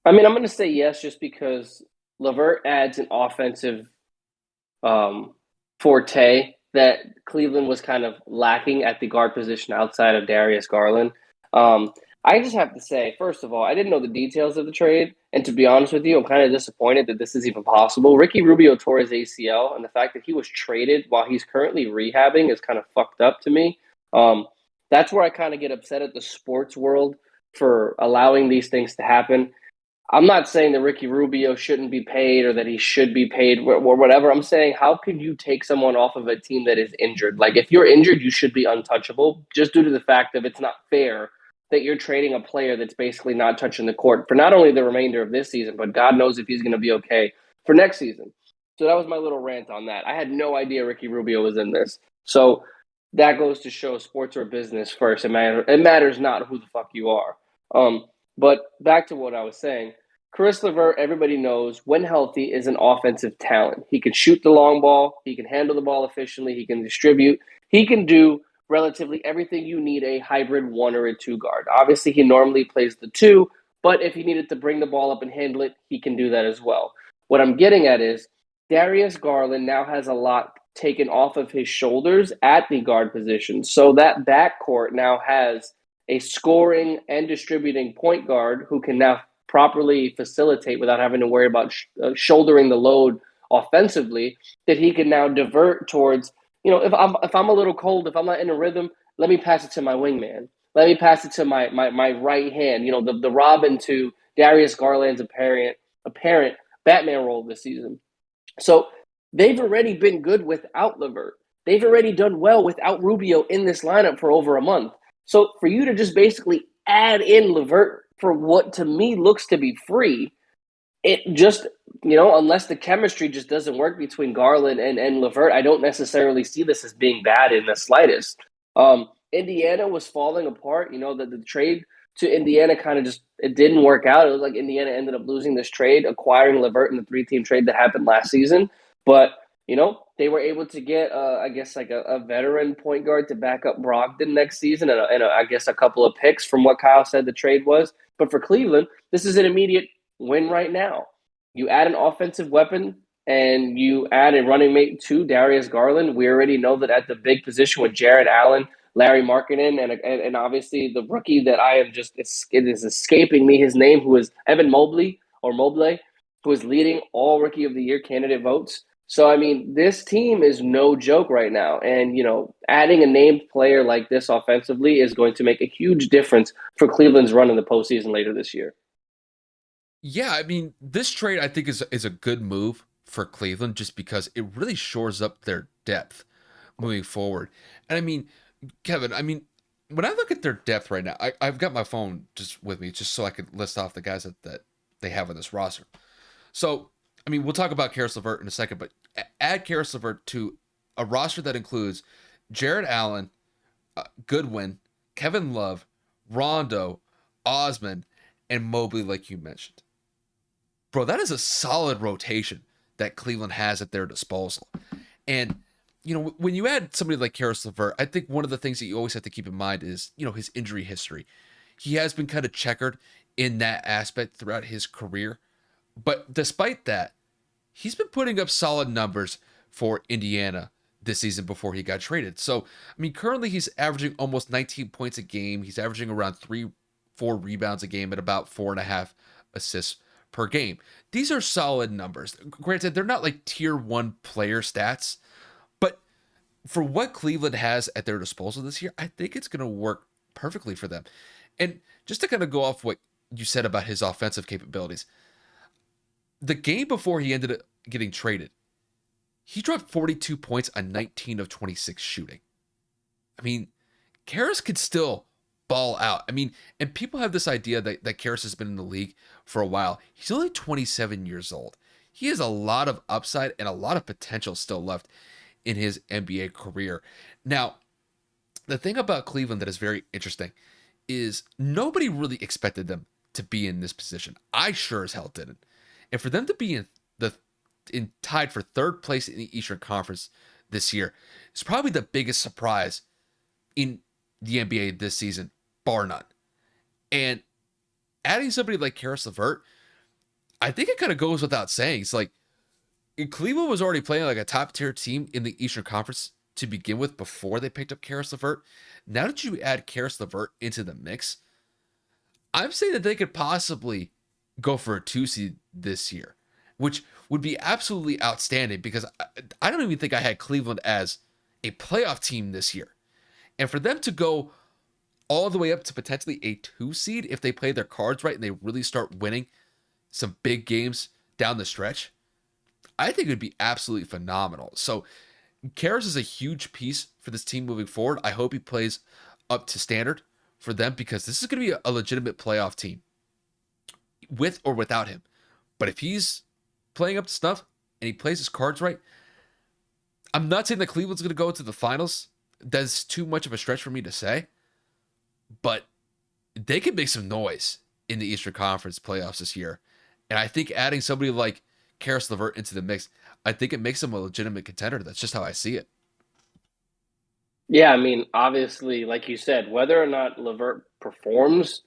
I mean, I'm going to say yes just because LeVert adds an offensive um, forte that Cleveland was kind of lacking at the guard position outside of Darius Garland. Um, I just have to say, first of all, I didn't know the details of the trade. And to be honest with you, I'm kind of disappointed that this is even possible. Ricky Rubio tore his ACL, and the fact that he was traded while he's currently rehabbing is kind of fucked up to me. Um, that's where I kind of get upset at the sports world for allowing these things to happen. I'm not saying that Ricky Rubio shouldn't be paid or that he should be paid or whatever. I'm saying, how could you take someone off of a team that is injured? Like, if you're injured, you should be untouchable just due to the fact that it's not fair that you're trading a player that's basically not touching the court for not only the remainder of this season, but God knows if he's going to be okay for next season. So that was my little rant on that. I had no idea Ricky Rubio was in this. So that goes to show sports are business first. It matters not who the fuck you are. But back to what I was saying. Caris LeVert, everybody knows, when healthy, is an offensive talent. He can shoot the long ball. He can handle the ball efficiently. He can distribute. He can do relatively everything you need a hybrid 1 or a 2 guard. Obviously, he normally plays the 2, but if he needed to bring the ball up and handle it, he can do that as well. What I'm getting at is Darius Garland now has a lot taken off of his shoulders at the guard position. So that backcourt now has a scoring and distributing point guard who can now properly facilitate without having to worry about shouldering the load offensively, that he can now divert towards, if I'm a little cold, if I'm not in a rhythm, let me pass it to my wingman. Let me pass it to my right hand, the Robin to Darius Garland's apparent Batman role this season. So they've already been good without LeVert. They've already done well without Rubio in this lineup for over a month. So for you to just basically add in LeVert for what to me looks to be free, it just, unless the chemistry just doesn't work between Garland and LeVert, I don't necessarily see this as being bad in the slightest. Indiana was falling apart. The trade to Indiana kind of it didn't work out. It was like Indiana ended up losing this trade, acquiring LeVert in the 3-team trade that happened last season. But, they were able to get, I guess, like a veteran point guard to back up Brogdon next season and I guess a couple of picks from what Kyle said the trade was. But for Cleveland, this is an immediate win right now. You add an offensive weapon and you add a running mate to Darius Garland. We already know that at the big position with Jared Allen, Larry Markkinen, and obviously the rookie that it is escaping me his name, who is Evan Mobley, who is leading all Rookie of the Year candidate votes. So, I mean, this team is no joke right now. And, adding a named player like this offensively is going to make a huge difference for Cleveland's run in the postseason later this year. Yeah, I mean, this trade I think is a good move for Cleveland just because it really shores up their depth moving forward. And I mean, Kevin, when I look at their depth right now, I've got my phone just with me just so I could list off the guys that they have on this roster. So, I mean, we'll talk about Caris LeVert in a second, but add Caris LeVert to a roster that includes Jared Allen, Goodwin, Kevin Love, Rondo, Osman, and Mobley, like you mentioned. Bro, that is a solid rotation that Cleveland has at their disposal. And, when you add somebody like Caris LeVert, I think one of the things that you always have to keep in mind is, his injury history. He has been kind of checkered in that aspect throughout his career. But despite that, he's been putting up solid numbers for Indiana this season before he got traded. So, I mean, currently he's averaging almost 19 points a game. He's averaging around 4 rebounds a game and about 4.5 assists per game. These are solid numbers. Granted, they're not like tier 1 player stats, but for what Cleveland has at their disposal this year, I think it's going to work perfectly for them. And just to kind of go off what you said about his offensive capabilities, the game before he ended up getting traded, he dropped 42 points on 19 of 26 shooting. I mean, Caris could still ball out. I mean, and people have this idea that Caris has been in the league for a while. He's only 27 years old. He has a lot of upside and a lot of potential still left in his NBA career. Now, the thing about Cleveland that is very interesting is nobody really expected them to be in this position. I sure as hell didn't. And for them to be tied for third place in the Eastern Conference this year is probably the biggest surprise in the NBA this season, bar none. And adding somebody like Caris LeVert, I think it kind of goes without saying. It's like Cleveland was already playing like a top tier team in the Eastern Conference to begin with before they picked up Caris LeVert. Now that you add Caris LeVert into the mix, I'm saying that they could possibly go for a 2 seed this year, which would be absolutely outstanding because I don't even think I had Cleveland as a playoff team this year. And for them to go all the way up to potentially a 2 seed if they play their cards right and they really start winning some big games down the stretch, I think it would be absolutely phenomenal. So Caris is a huge piece for this team moving forward. I hope he plays up to standard for them because this is going to be a legitimate playoff team with or without him. But if he's playing up to snuff and he plays his cards right, I'm not saying that Cleveland's going to go to the finals. That's too much of a stretch for me to say. But they can make some noise in the Eastern Conference playoffs this year. And I think adding somebody like Caris LeVert into the mix, I think it makes them a legitimate contender. That's just how I see it. Yeah, I mean, obviously, like you said, whether or not LeVert performs,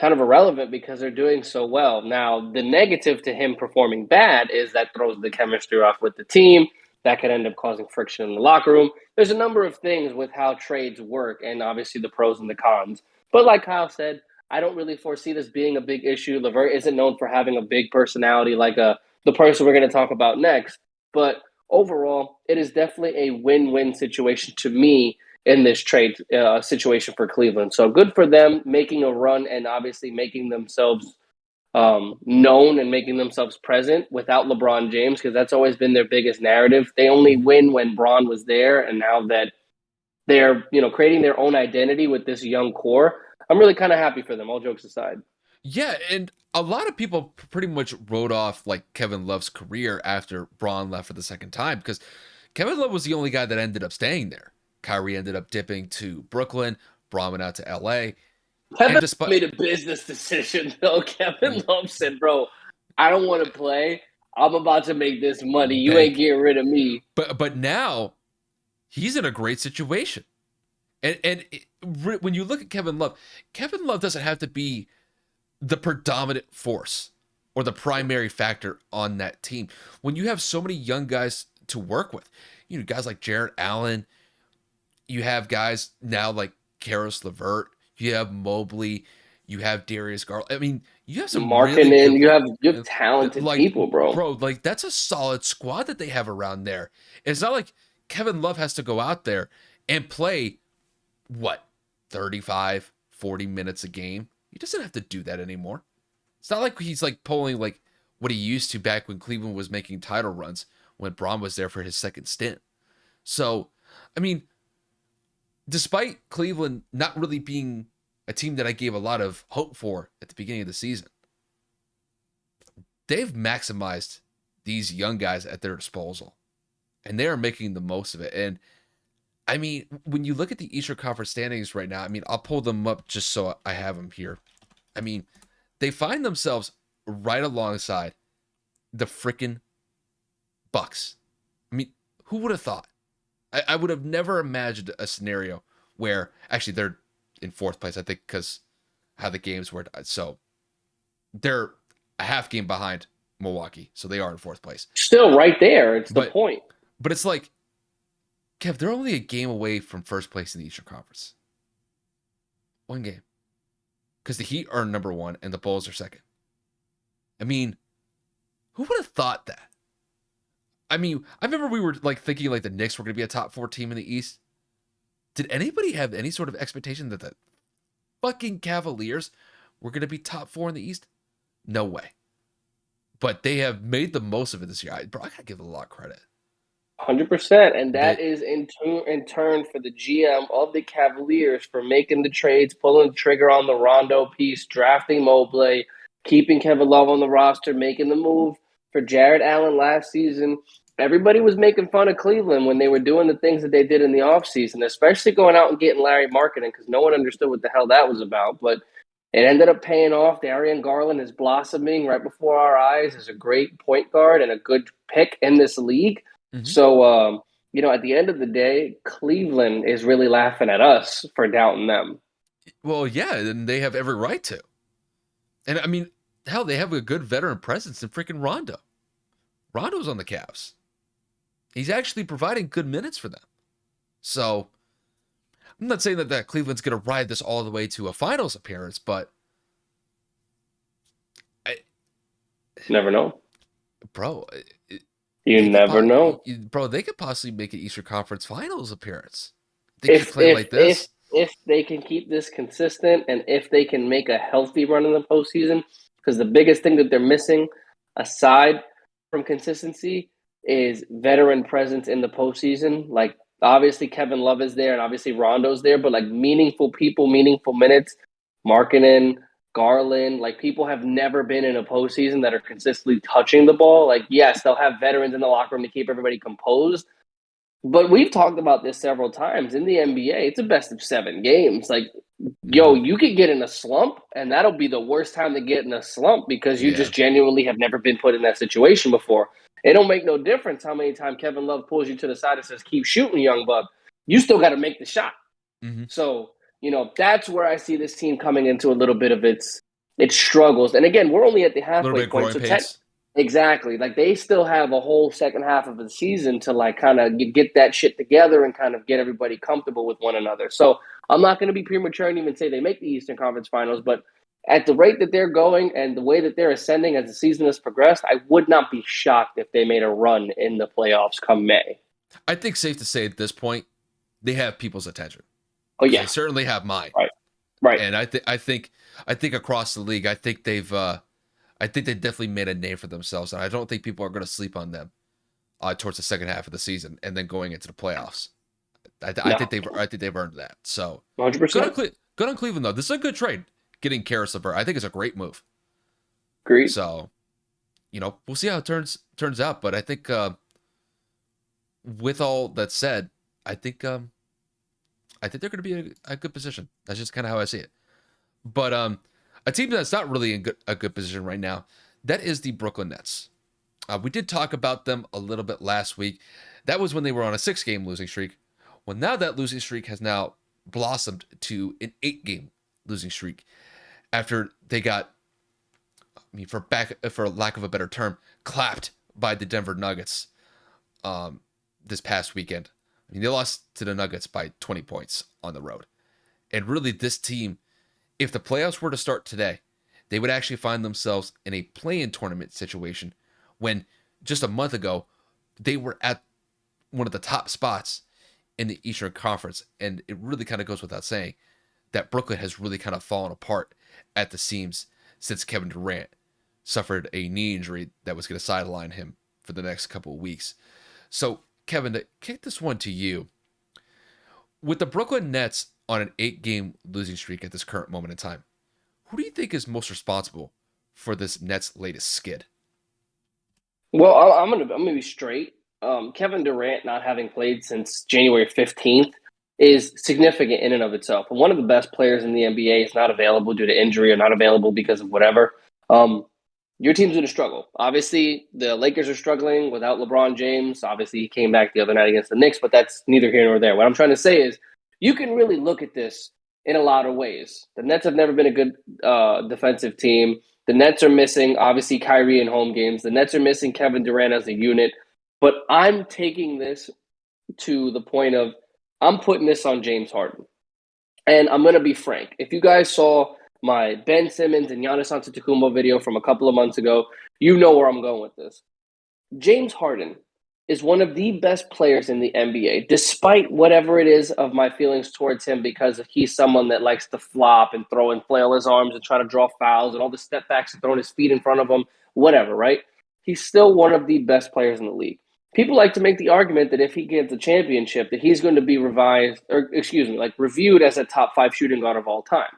kind of irrelevant because they're doing so well. Now, the negative to him performing bad is that throws the chemistry off with the team. That could end up causing friction in the locker room. There's a number of things with how trades work, and obviously the pros and the cons. But like Kyle said, I don't really foresee this being a big issue. LeVert isn't known for having a big personality like the person we're going to talk about next. But overall, it is definitely a win-win situation to me in this trade situation for Cleveland. So good for them making a run and obviously making themselves known and making themselves present without LeBron James, because that's always been their biggest narrative. They only win when Bron was there, and now that they're creating their own identity with this young core, I'm really kind of happy for them. All jokes aside. Yeah, and a lot of people pretty much wrote off like Kevin Love's career after Braun left for the second time because Kevin Love was the only guy that ended up staying there. Kyrie ended up dipping to Brooklyn, Braun went out to LA. And Kevin despite made a business decision though. Kevin Love said, "Bro, I don't want to play. I'm about to make this money. You ain't bank, getting rid of me." but now he's in a great situation. When you look at Kevin Love doesn't have to be the predominant force or the primary factor on that team. When you have so many young guys to work with, guys like Jarrett Allen, you have guys now like Caris LeVert, you have Mobley, you have Darius Garland. I mean, you have some really Marketing, good, you have talented like, people, bro. bro, like that's a solid squad that they have around there. It's not like Kevin Love has to go out there and play what 35, 40 minutes a game. He doesn't have to do that anymore. It's not like he's like pulling like what he used to back when Cleveland was making title runs when Braun was there for his second stint. So, I mean, despite Cleveland not really being a team that I gave a lot of hope for at the beginning of the season, they've maximized these young guys at their disposal and they are making the most of it. And I mean, when you look at the Eastern Conference standings right now, I mean, I'll pull them up just so I have them here. I mean, they find themselves right alongside the freaking Bucks. I mean, who would have thought? I would have never imagined a scenario where actually they're in fourth place, I think, because how the games were. So they're a half game behind Milwaukee, so they are in fourth place. Still right there. It's the But point. but it's like, Kev, they're only a game away from first place in the Eastern Conference. One game. Because the Heat are number one and the Bulls are second. I mean, who would have thought that? I mean, I remember we were like thinking like the Knicks were going to be a top 4 team in the East. Did anybody have any sort of expectation that the fucking Cavaliers were going to be top 4 in the East? No way. But they have made the most of it this year. I got to give them a lot of credit. 100%. And that They, is in turn for the GM of the Cavaliers for making the trades, pulling the trigger on the Rondo piece, drafting Mobley, keeping Kevin Love on the roster, making the move for Jarrett Allen last season. Everybody was making fun of Cleveland when they were doing the things that they did in the offseason, especially going out and getting Larry Marketing, because no one understood what the hell that was about. But it ended up paying off. Darian Garland is blossoming right before our eyes as a great point guard and a good pick in this league. mm-hmm. So, at the end of the day, Cleveland is really laughing at us for doubting them. Well, yeah, and they have every right to. And I mean, hell, they have a good veteran presence in freaking Rondo. Rondo's on the Cavs. He's actually providing good minutes for them. So I'm not saying that Cleveland's going to ride this all the way to a finals appearance, but I, Never know. bro, You never know. they could possibly make an Eastern Conference Finals appearance. They keep If playing if like if this. if they can keep this consistent and if they can make a healthy run in the postseason, because the biggest thing that they're missing, aside from consistency, is veteran presence in the postseason. Like obviously Kevin Love is there and obviously Rondo's there, but like meaningful people, meaningful minutes, Markkinen, Garland, like people have never been in a postseason that are consistently touching the ball. Like yes, they'll have veterans in the locker room to keep everybody composed, but we've talked about this several times in the NBA. It's a best of 7 games. Like, yo, Mm-hmm. you could get in a slump, and that'll be the worst time to get in a slump because you Yeah. just genuinely have never been put in that situation before. It don't make no difference how many times Kevin Love pulls you to the side and says, "Keep shooting, young buck." You still got to make the shot. Mm-hmm. So, that's where I see this team coming into a little bit of its struggles. And again, we're only at the A little halfway bit point, growing so pains. exactly. Like they still have a whole second half of the season to like kind of get that shit together and kind of get everybody comfortable with one another. So I'm not going to be premature and even say they make the Eastern Conference Finals, but at the rate that they're going and the way that they're ascending as the season has progressed, I would not be shocked if they made a run in the playoffs come May. I think safe to say at this point, they have people's attention Oh because they yeah, certainly have mine. right, right. And I think across the league, I think they definitely made a name for themselves, and I don't think people are going to sleep on them towards the second half of the season and then going into the playoffs. No, I think they've earned that. So 100%. good on Cleveland though. This is a good trade. Getting Caris LeVert, I think it's a great move. Agreed. So we'll see how it turns out. But I think with all that said, I think they're going to be in a good position. That's just kind of how I see it. But a team that's not really in a good position right now, that is the Brooklyn Nets. We did talk about them a little bit last week. That was when they were on a 6-game losing streak. Well, now that losing streak has now blossomed to an 8-game losing streak after they got, for lack of a better term, clapped by the Denver Nuggets this past weekend. They lost to the Nuggets by 20 points on the road. And really, this team, if the playoffs were to start today, they would actually find themselves in a play-in tournament situation when just a month ago, they were at one of the top spots in the Eastern Conference. And it really kind of goes without saying that Brooklyn has really kind of fallen apart at the seams since Kevin Durant suffered a knee injury that was going to sideline him for the next couple of weeks. So, Kevin, to kick this one to you, with the Brooklyn Nets on an 8-game losing streak at this current moment in time, who do you think is most responsible for this Nets' latest skid? Well, I'm gonna be straight. Kevin Durant not having played since January 15th is significant in and of itself. And one of the best players in the NBA is not available due to injury or not available because of whatever. Your team's going to struggle. Obviously, the Lakers are struggling without LeBron James. Obviously, he came back the other night against the Knicks, but that's neither here nor there. What I'm trying to say is you can really look at this in a lot of ways. The Nets have never been a good defensive team. The Nets are missing, obviously, Kyrie in home games. The Nets are missing Kevin Durant as a unit. But I'm taking this to the point of I'm putting this on James Harden. And I'm going to be frank. If you guys saw my Ben Simmons and Giannis Antetokounmpo video from a couple of months ago, you know where I'm going with this. James Harden is one of the best players in the NBA, despite whatever it is of my feelings towards him, because he's someone that likes to flop and throw and flail his arms and try to draw fouls and all the step backs and throwing his feet in front of him, whatever, right? He's still one of the best players in the league. People like to make the argument that if he gets a championship, that he's going to be reviewed as a top 5 shooting guard of all time.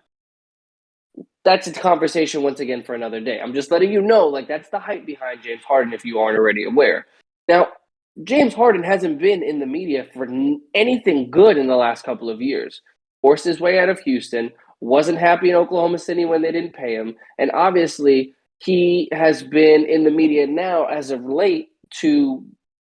That's a conversation once again for another day. I'm just letting you know, like, that's the hype behind James Harden if you aren't already aware. Now, James Harden hasn't been in the media for anything good in the last couple of years. Forced his way out of Houston, wasn't happy in Oklahoma City when they didn't pay him, and obviously he has been in the media now as of late to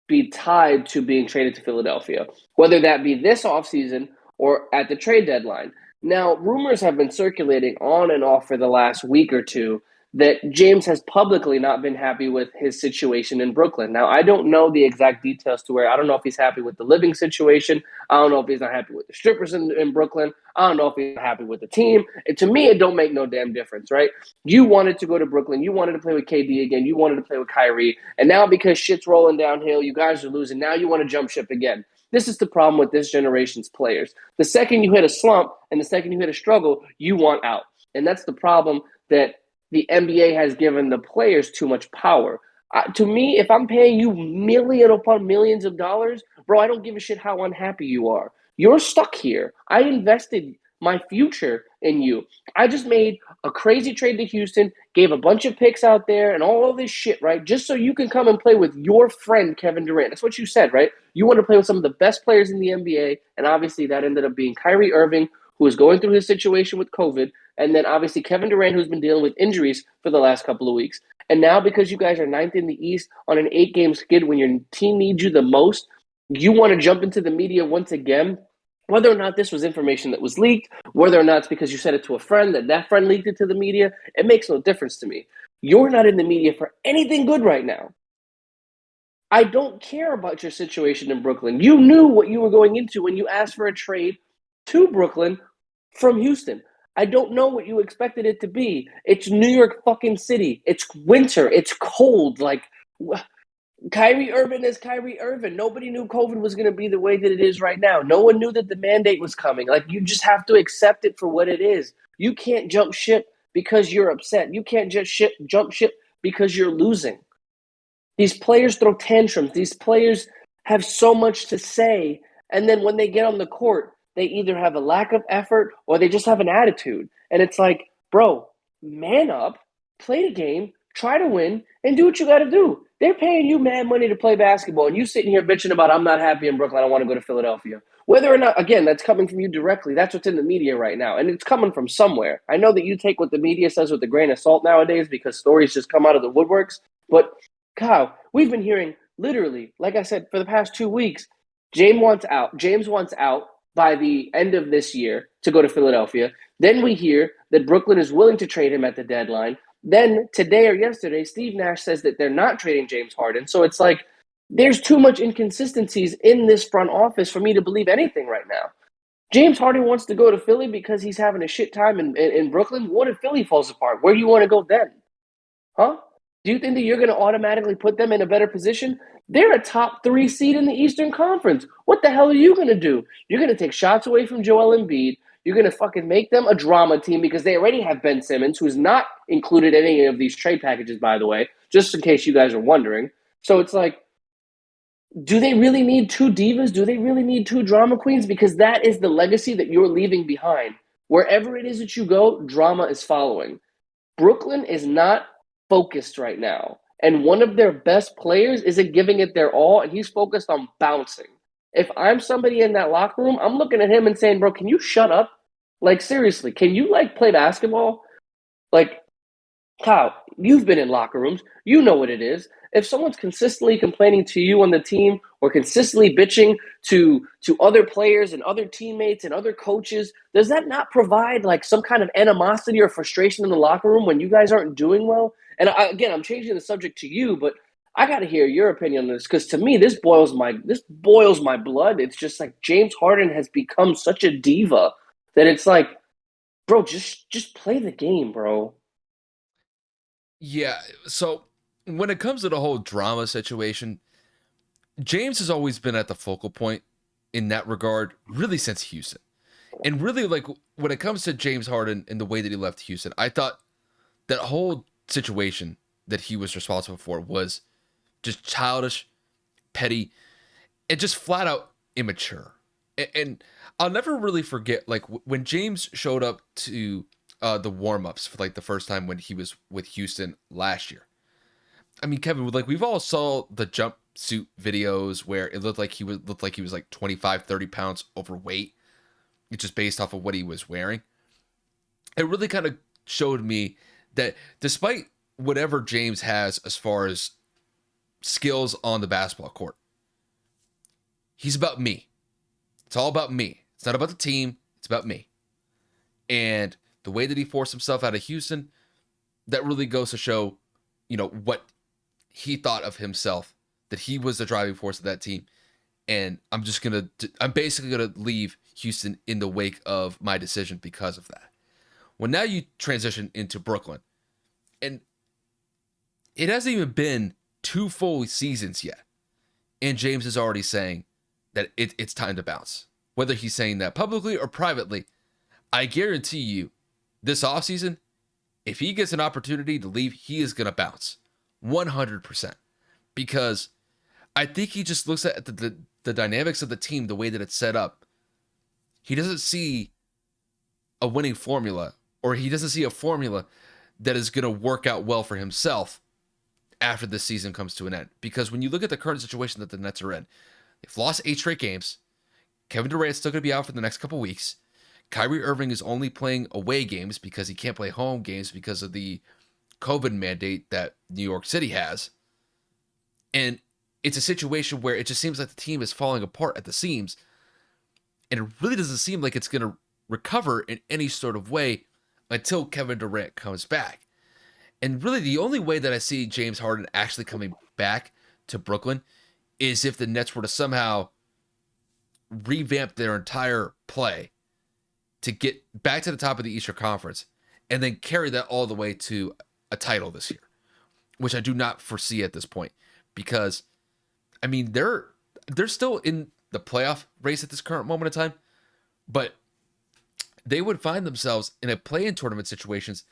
be tied to being traded to Philadelphia, whether that be this offseason or at the trade deadline. Now, rumors have been circulating on and off for the last week or two that James has publicly not been happy with his situation in Brooklyn. Now, I don't know the exact details to where I don't know if he's happy with the living situation. I don't know if he's not happy with the strippers in Brooklyn. I don't know if he's happy with the team. And to me, it don't make no damn difference, right? You wanted to go to Brooklyn. You wanted to play with KD again. You wanted to play with Kyrie. And now because shit's rolling downhill, you guys are losing. Now you want to jump ship again. This is the problem with this generation's players. The second you hit a slump and the second you hit a struggle, you want out. And that's the problem that the NBA has given the players too much power. To me, if I'm paying you million upon millions of dollars, bro, I don't give a shit how unhappy you are. You're stuck here. I invested my future in you. I just made a crazy trade to Houston, gave a bunch of picks out there and all of this shit, right? Just so you can come and play with your friend, Kevin Durant. That's what you said, right? You want to play with some of the best players in the NBA, and obviously that ended up being Kyrie Irving, who was going through his situation with COVID, and then obviously Kevin Durant, who's been dealing with injuries for the last couple of weeks. And now because you guys are ninth in the East on an 8-game skid when your team needs you the most, you want to jump into the media once again. Whether or not this was information that was leaked, whether or not it's because you said it to a friend, that friend leaked it to the media, it makes no difference to me. You're not in the media for anything good right now. I don't care about your situation in Brooklyn. You knew what you were going into when you asked for a trade to Brooklyn from Houston. I don't know what you expected it to be. It's New York fucking City. It's winter. It's cold. Like, Kyrie Irving is Kyrie Irving. Nobody knew COVID was going to be the way that it is right now. No one knew that the mandate was coming. Like, you just have to accept it for what it is. You can't jump ship because you're upset. You can't just jump ship because you're losing. These players throw tantrums. These players have so much to say. And then when they get on the court, they either have a lack of effort or they just have an attitude. And it's like, bro, man up, play the game, try to win, and do what you got to do. They're paying you mad money to play basketball, and you sitting here bitching about, I'm not happy in Brooklyn, I want to go to Philadelphia. Whether or not, again, that's coming from you directly. That's what's in the media right now, and it's coming from somewhere. I know that you take what the media says with a grain of salt nowadays because stories just come out of the woodworks, but Kyle, we've been hearing literally, like I said, for the past 2 weeks, James wants out. James wants out by the end of this year to go to Philadelphia. Then we hear that Brooklyn is willing to trade him at the deadline. Then today or yesterday, Steve Nash says that they're not trading James Harden. So it's like there's too much inconsistencies in this front office for me to believe anything right now. James Harden wants to go to Philly because he's having a shit time in Brooklyn. What if Philly falls apart? Where do you want to go then? Huh? Do you think that you're going to automatically put them in a better position? They're a top 3 seed in the Eastern Conference. What the hell are you going to do? You're going to take shots away from Joel Embiid. You're going to fucking make them a drama team because they already have Ben Simmons, who's not included in any of these trade packages, by the way, just in case you guys are wondering. So it's like, do they really need 2 divas? Do they really need 2 drama queens? Because that is the legacy that you're leaving behind. Wherever it is that you go, drama is following. Brooklyn is not focused right now. And one of their best players isn't giving it their all, and he's focused on bouncing. If I'm somebody in that locker room, I'm looking at him and saying, bro, can you shut up? Like, seriously, can you, like, play basketball? Like, Kyle, you've been in locker rooms. You know what it is. If someone's consistently complaining to you on the team or consistently bitching to other players and other teammates and other coaches, does that not provide like some kind of animosity or frustration in the locker room when you guys aren't doing well? And again, I'm changing the subject to you, but I got to hear your opinion on this because to me, this boils my blood. It's just like James Harden has become such a diva that it's like, bro, just play the game, bro. Yeah. So when it comes to the whole drama situation, James has always been at the focal point in that regard, really since Houston. And really, like when it comes to James Harden and the way that he left Houston, I thought that whole situation that he was responsible for was just childish, petty, and just flat out immature. And I'll never really forget, like when James showed up to the warm-ups for like the first time when he was with Houston last year. I mean, Kevin, like we've all saw the jumpsuit videos where it looked like he was like 25, 30 pounds overweight. It's just based off of what he was wearing. It really kind of showed me that despite whatever James has as far as skills on the basketball court, he's about me. It's all about me. It's not about the team. It's about me. And the way that he forced himself out of Houston, that really goes to show, what he thought of himself, that he was the driving force of that team. And I'm basically gonna leave Houston in the wake of my decision because of that. Well, now you transition into Brooklyn, and it hasn't even been 2 full seasons yet, and James is already saying that it's time to bounce. Whether he's saying that publicly or privately, I guarantee you, this offseason, if he gets an opportunity to leave, he is gonna bounce, 100%, because I think he just looks at the dynamics of the team, the way that it's set up. He doesn't see a winning formula, or he doesn't see a formula that is going to work out well for himself after this season comes to an end. Because when you look at the current situation that the Nets are in, they've lost 8 straight games. Kevin Durant's still going to be out for the next couple weeks. Kyrie Irving is only playing away games because he can't play home games because of the COVID mandate that New York City has. And it's a situation where it just seems like the team is falling apart at the seams. And it really doesn't seem like it's going to recover in any sort of way until Kevin Durant comes back. And really, the only way that I see James Harden actually coming back to Brooklyn is if the Nets were to somehow revamp their entire play to get back to the top of the Eastern Conference and then carry that all the way to a title this year, which I do not foresee at this point. Because, I mean, they're still in the playoff race at this current moment in time, but they would find themselves in a play-in tournament situations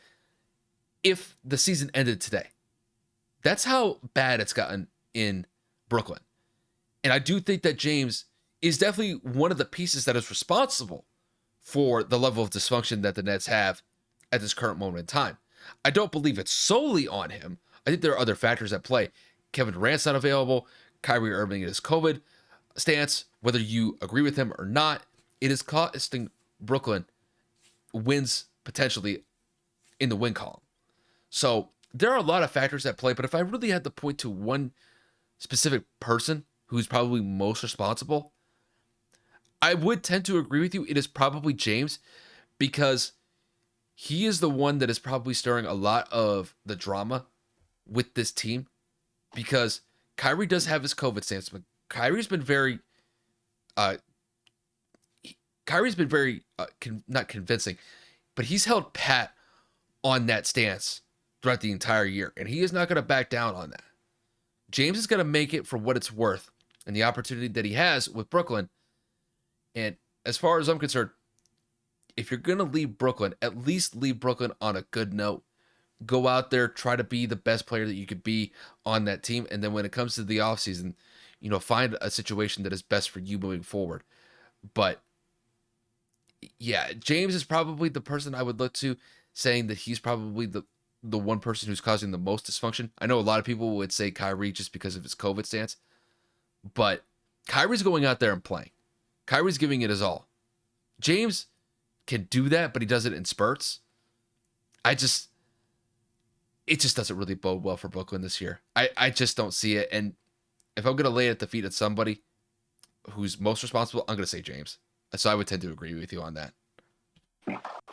if the season ended today. That's how bad it's gotten in Brooklyn. And I do think that James is definitely one of the pieces that is responsible for the level of dysfunction that the Nets have at this current moment in time. I don't believe it's solely on him. I think there are other factors at play. Kevin Durant's not available. Kyrie Irving in his COVID stance, whether you agree with him or not, it is costing Brooklyn wins potentially in the win column. So there are a lot of factors at play, but if I really had to point to one specific person who's probably most responsible, I would tend to agree with you. It is probably James, because he is the one that is probably stirring a lot of the drama with this team, because Kyrie does have his COVID stance, but Kyrie's been very not convincing, but he's held pat on that stance throughout the entire year, and he is not going to back down on that. James is going to make it for what it's worth and the opportunity that he has with Brooklyn. And as far as I'm concerned, if you're going to leave Brooklyn, at least leave Brooklyn on a good note. Go out there, try to be the best player that you could be on that team, and then when it comes to the offseason, find a situation that is best for you moving forward. But yeah, James is probably the person I would look to, saying that he's probably the one person who's causing the most dysfunction. I know a lot of people would say Kyrie just because of his COVID stance, but Kyrie's going out there and playing. Kyrie's giving it his all. James can do that, but he does it in spurts. It just doesn't really bode well for Brooklyn this year. I just don't see it. And if I'm going to lay it at the feet of somebody who's most responsible, I'm going to say James. So I would tend to agree with you on that.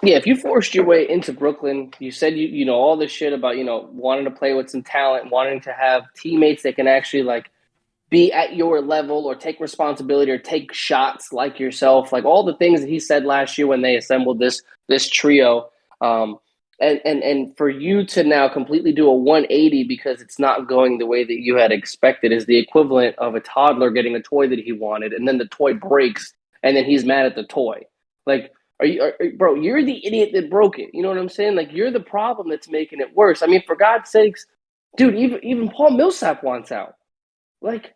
Yeah, if you forced your way into Brooklyn, you said you know all this shit about wanting to play with some talent, wanting to have teammates that can actually be at your level or take responsibility or take shots like yourself, like all the things that he said last year when they assembled this trio. And for you to now completely do a 180 because it's not going the way that you had expected is the equivalent of a toddler getting a toy that he wanted, and then the toy breaks, and then he's mad at the toy. Like, bro, you're the idiot that broke it. You know what I'm saying? Like, you're the problem that's making it worse. I mean, for God's sakes, dude, even Paul Millsap wants out. Like,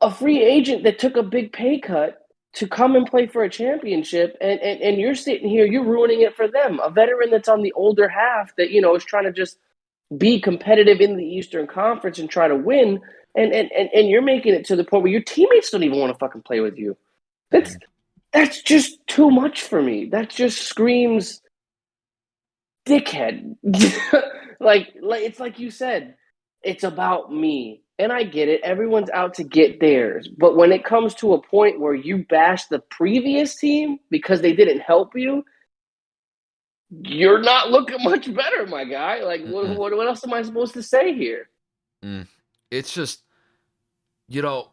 a free agent that took a big pay cut to come and play for a championship, and you're sitting here, you're ruining it for them. A veteran that's on the older half that, is trying to just be competitive in the Eastern Conference and try to win, and you're making it to the point where your teammates don't even want to fucking play with you. That's just too much for me. That just screams dickhead. like it's like you said, it's about me. And I get it. Everyone's out to get theirs. But when it comes to a point where you bash the previous team because they didn't help you, you're not looking much better, my guy. Like, Mm-mm. what else am I supposed to say here? Mm. It's just, you know,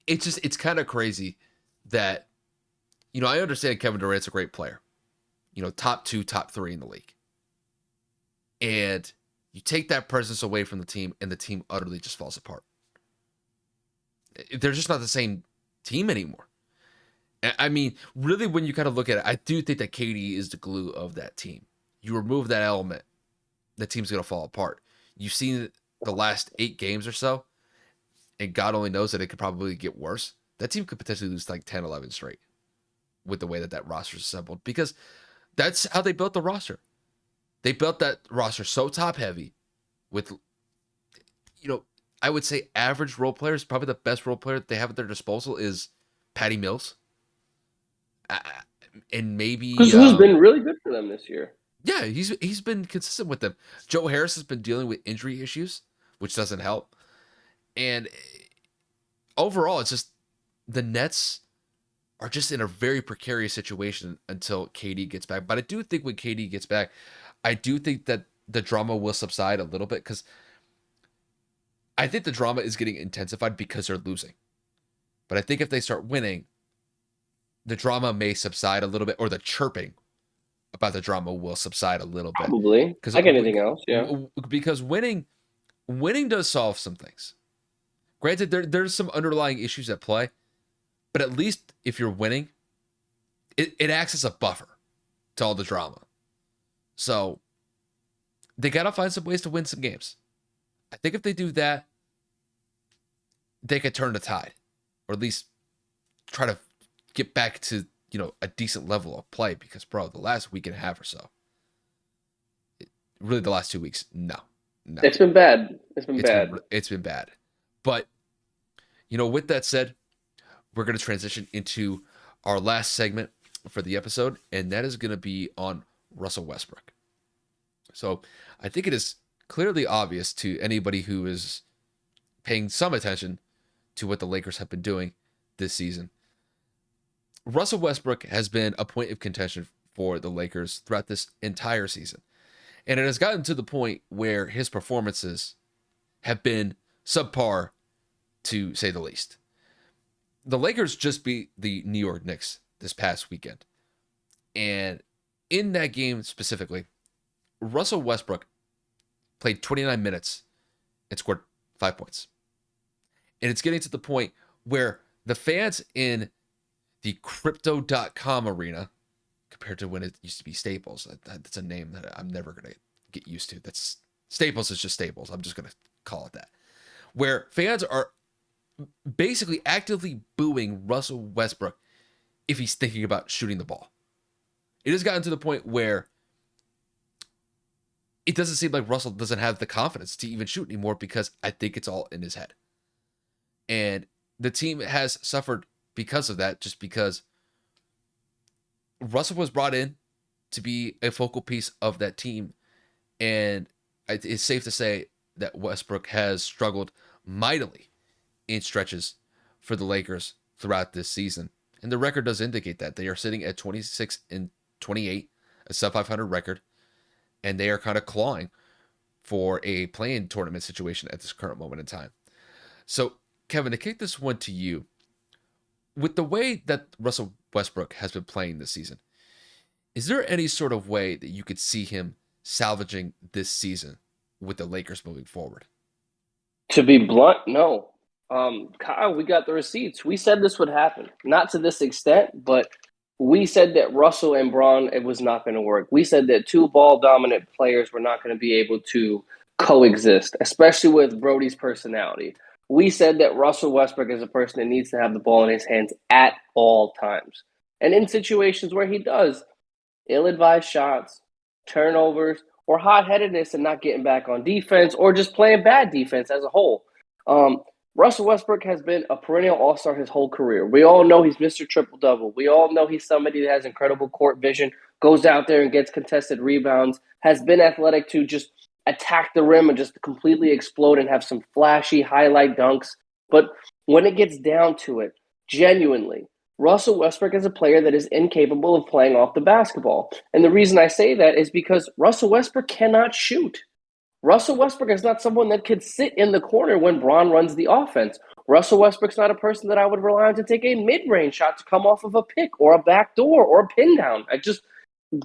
it's kind of crazy that, I understand Kevin Durant's a great player, top two, top three in the league. And you take that presence away from the team, and the team utterly just falls apart. They're just not the same team anymore. I mean, really, when you kind of look at it, I do think that KD is the glue of that team. You remove that element, the team's going to fall apart. You've seen the last 8 games or so, and God only knows that it could probably get worse. That team could potentially lose like 10, 11 straight with the way that roster is assembled, because that's how they built the roster. They built that roster so top heavy with, I would say average role players. Probably the best role player that they have at their disposal is Patty Mills. And maybe, Who's been really good for them this year? yeah, he's been consistent with them. Joe Harris has been dealing with injury issues, which doesn't help. And overall, it's just the Nets are just in a very precarious situation until KD gets back. But I do think when KD gets back, I do think that the drama will subside a little bit, because I think the drama is getting intensified because they're losing. But I think if they start winning, the drama may subside a little bit, or the chirping about the drama will subside a little bit. Probably. Because Like anything else, yeah. because winning does solve some things. Granted, there's some underlying issues at play, but at least if you're winning, it acts as a buffer to all the drama. So they got to find some ways to win some games. I think if they do that, they could turn the tide, or at least try to get back to, a decent level of play. Because, bro, the last week and a half or so, really the last 2 weeks, no. It's been bad. It's been bad. But, with that said, we're going to transition into our last segment for the episode, and that is going to be on Russell Westbrook. So I think it is clearly obvious to anybody who is paying some attention to what the Lakers have been doing this season. Russell Westbrook has been a point of contention for the Lakers throughout this entire season. And it has gotten to the point where his performances have been subpar, to say the least. The Lakers just beat the New York Knicks this past weekend. And in that game specifically, Russell Westbrook played 29 minutes and scored 5 points. And it's getting to the point where the fans in the crypto.com arena, compared to when it used to be Staples, that's a name that I'm never going to get used to. That's Staples is just Staples. I'm just going to call it that. Where fans are basically actively booing Russell Westbrook if he's thinking about shooting the ball. It has gotten to the point where it doesn't seem like Russell doesn't have the confidence to even shoot anymore, because I think it's all in his head. And the team has suffered because of that, just because Russell was brought in to be a focal piece of that team. And it's safe to say that Westbrook has struggled mightily in stretches for the Lakers throughout this season. And the record does indicate that. They are sitting at 26-28, a sub 500 record, and they are kind of clawing for a play-in tournament situation at this current moment in time. So, Kevin, to kick this one to you, with the way that Russell Westbrook has been playing this season, is there any sort of way that you could see him salvaging this season with the Lakers moving forward? To be blunt, no. Kyle, we got the receipts. We said this would happen. Not to this extent, but we said that Russell and Braun, it was not going to work. We said that two ball-dominant players were not going to be able to coexist, especially with Brody's personality. We said that Russell Westbrook is a person that needs to have the ball in his hands at all times. And in situations where he does, ill-advised shots, turnovers, or hot-headedness and not getting back on defense, or just playing bad defense as a whole. Russell Westbrook has been a perennial all-star his whole career. We all know he's Mr. Triple-Double. We all know he's somebody that has incredible court vision, goes out there and gets contested rebounds, has been athletic to just attack the rim and just completely explode and have some flashy highlight dunks. But when it gets down to it, genuinely, Russell Westbrook is a player that is incapable of playing off the basketball. And the reason I say that is because Russell Westbrook cannot shoot. Russell Westbrook is not someone that could sit in the corner when Bron runs the offense. Russell Westbrook's not a person that I would rely on to take a mid-range shot to come off of a pick or a back door or a pin down. I just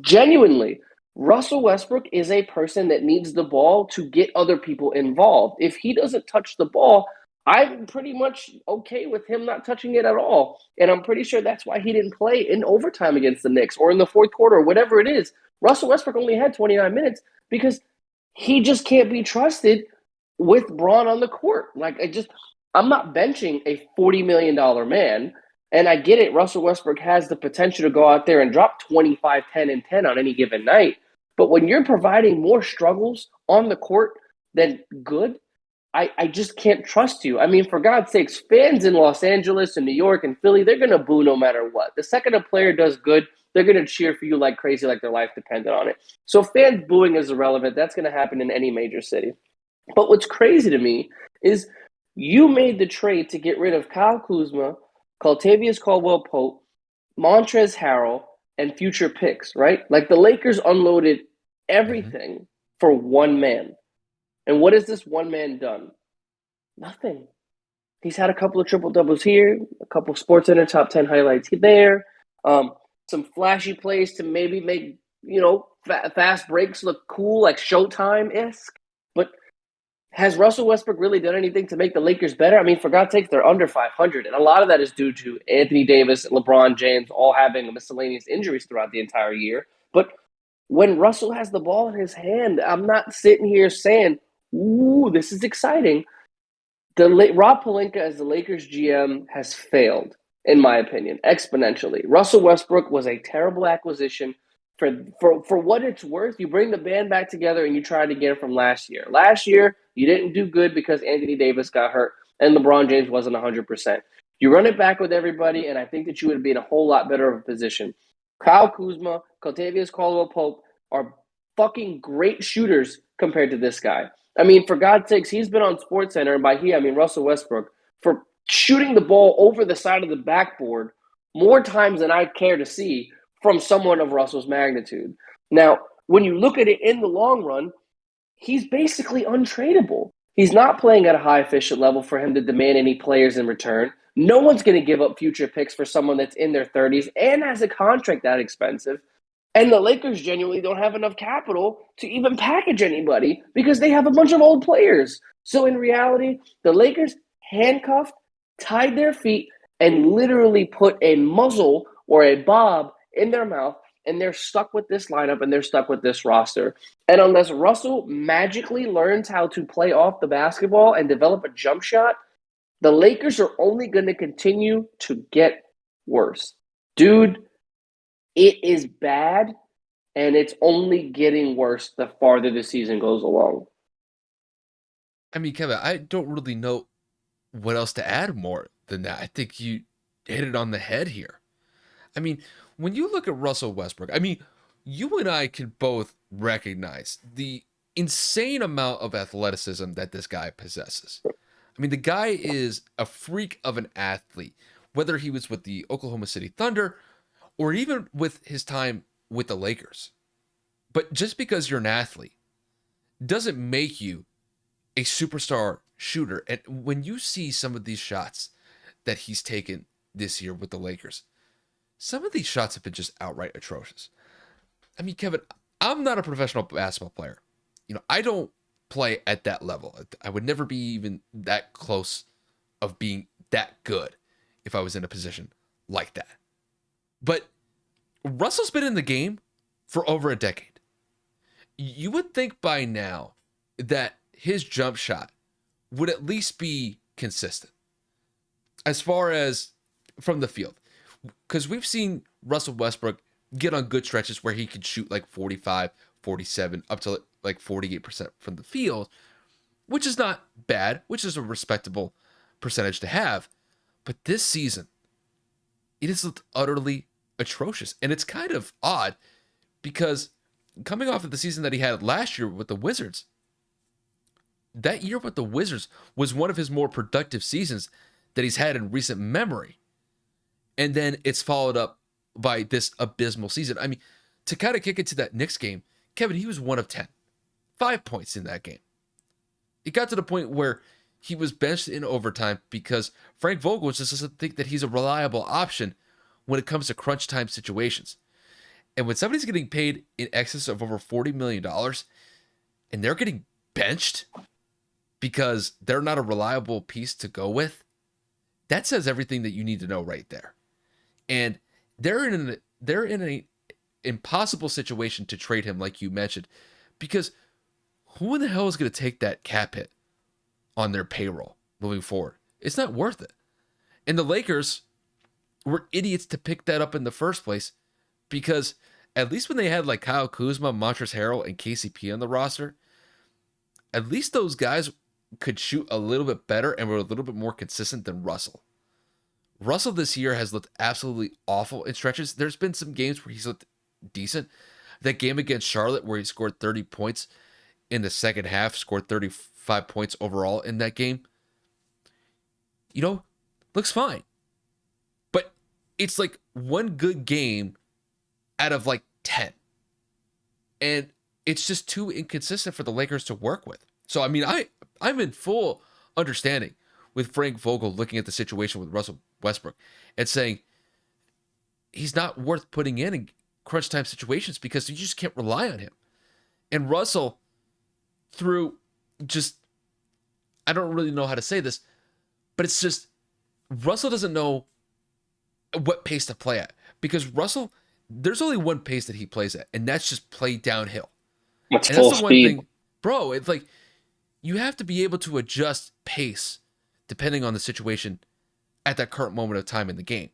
genuinely, Russell Westbrook is a person that needs the ball to get other people involved. If he doesn't touch the ball, I'm pretty much okay with him not touching it at all. And I'm pretty sure that's why he didn't play in overtime against the Knicks or in the fourth quarter or whatever it is. Russell Westbrook only had 29 minutes because he just can't be trusted with Braun on the court. I'm not benching a $40 million man. And I get it. Russell Westbrook has the potential to go out there and drop 25, 10, and 10 on any given night. But when you're providing more struggles on the court than good, I just can't trust you. I mean, for God's sakes, fans in Los Angeles and New York and Philly, they're going to boo no matter what. The second a player does good, they're going to cheer for you like crazy, like their life depended on it. So fans booing is irrelevant. That's going to happen in any major city. But what's crazy to me is you made the trade to get rid of Kyle Kuzma, Caltavius Caldwell-Pope, Montrezl Harrell, and future picks, right? Like the Lakers unloaded everything for one man. And what has this one man done? Nothing. He's had a couple of triple-doubles here, a couple of SportsCenter top 10 highlights there, some flashy plays to maybe make, fast breaks look cool, like Showtime-esque. But has Russell Westbrook really done anything to make the Lakers better? I mean, for God's sake, they're under 500. And a lot of that is due to Anthony Davis and LeBron James all having miscellaneous injuries throughout the entire year. But when Russell has the ball in his hand, I'm not sitting here saying, ooh, this is exciting. Rob Pelinka as the Lakers GM has failed, in my opinion, exponentially. Russell Westbrook was a terrible acquisition. For what it's worth, you bring the band back together and you try to get it from last year. Last year, you didn't do good because Anthony Davis got hurt and LeBron James wasn't 100%. You run it back with everybody, and I think that you would be in a whole lot better of a position. Kyle Kuzma, Caltavius Caldwell-Pope are fucking great shooters compared to this guy. I mean, for God's sakes, he's been on SportsCenter, and by he, I mean Russell Westbrook, for shooting the ball over the side of the backboard more times than I care to see from someone of Russell's magnitude. Now, when you look at it in the long run, he's basically untradeable. He's not playing at a high efficient level for him to demand any players in return. No one's going to give up future picks for someone that's in their 30s and has a contract that expensive. And the Lakers genuinely don't have enough capital to even package anybody because they have a bunch of old players. So in reality, the Lakers handcuffed, tied their feet, and literally put a muzzle or a bob in their mouth, and they're stuck with this lineup and they're stuck with this roster. And unless Russell magically learns how to play off the basketball and develop a jump shot, the Lakers are only going to continue to get worse. Dude, it is bad, and it's only getting worse the farther the season goes along. I mean, Kevin, I don't really know what else to add more than that. I think you hit it on the head here. I mean, when you look at Russell Westbrook, I mean, you and I can both recognize the insane amount of athleticism that this guy possesses. I mean, the guy is a freak of an athlete, whether he was with the Oklahoma City Thunder or even with his time with the Lakers. But just because you're an athlete doesn't make you a superstar shooter. And when you see some of these shots that he's taken this year with the Lakers, some of these shots have been just outright atrocious. I mean, Kevin, I'm not a professional basketball player. I don't play at that level. I would never be even that close of being that good if I was in a position like that. But Russell's been in the game for over a decade. You would think by now that his jump shot would at least be consistent as far as from the field. Because we've seen Russell Westbrook get on good stretches where he could shoot like 45, 47, up to like 48% from the field, which is not bad, which is a respectable percentage to have. But this season, it is utterly atrocious. And it's kind of odd because coming off of the season that he had last year with the Wizards, that year with the Wizards was one of his more productive seasons that he's had in recent memory. And then it's followed up by this abysmal season. I mean, to kind of kick into that Knicks game, Kevin, he was 1 of 10, 5 points in that game. It got to the point where he was benched in overtime because Frank Vogel just doesn't think that he's a reliable option when it comes to crunch time situations. And when somebody's getting paid in excess of over $40 million and they're getting benched because they're not a reliable piece to go with, that says everything that you need to know right there. And they're in an impossible situation to trade him, like you mentioned, because who in the hell is going to take that cap hit on their payroll moving forward? It's not worth it. And the Lakers were idiots to pick that up in the first place, because at least when they had like Kyle Kuzma, Montrezl Harrell, and KCP on the roster, at least those guys could shoot a little bit better and were a little bit more consistent than Russell. Russell this year has looked absolutely awful in stretches. There's been some games where he's looked decent. That game against Charlotte where he scored 30 points in the second half, scored 35 points overall in that game, looks fine. But it's like one good game out of like 10. And it's just too inconsistent for the Lakers to work with. So, I mean, I'm in full understanding with Frank Vogel looking at the situation with Russell Westbrook and saying he's not worth putting in crunch time situations because you just can't rely on him. And Russell, through just, I don't really know how to say this, but it's just Russell doesn't know what pace to play at, because Russell, there's only one pace that he plays at, and that's just play downhill. It's and full that's the speed. one thing, bro. It's like you have to be able to adjust pace depending on the situation at that current moment of time in the game.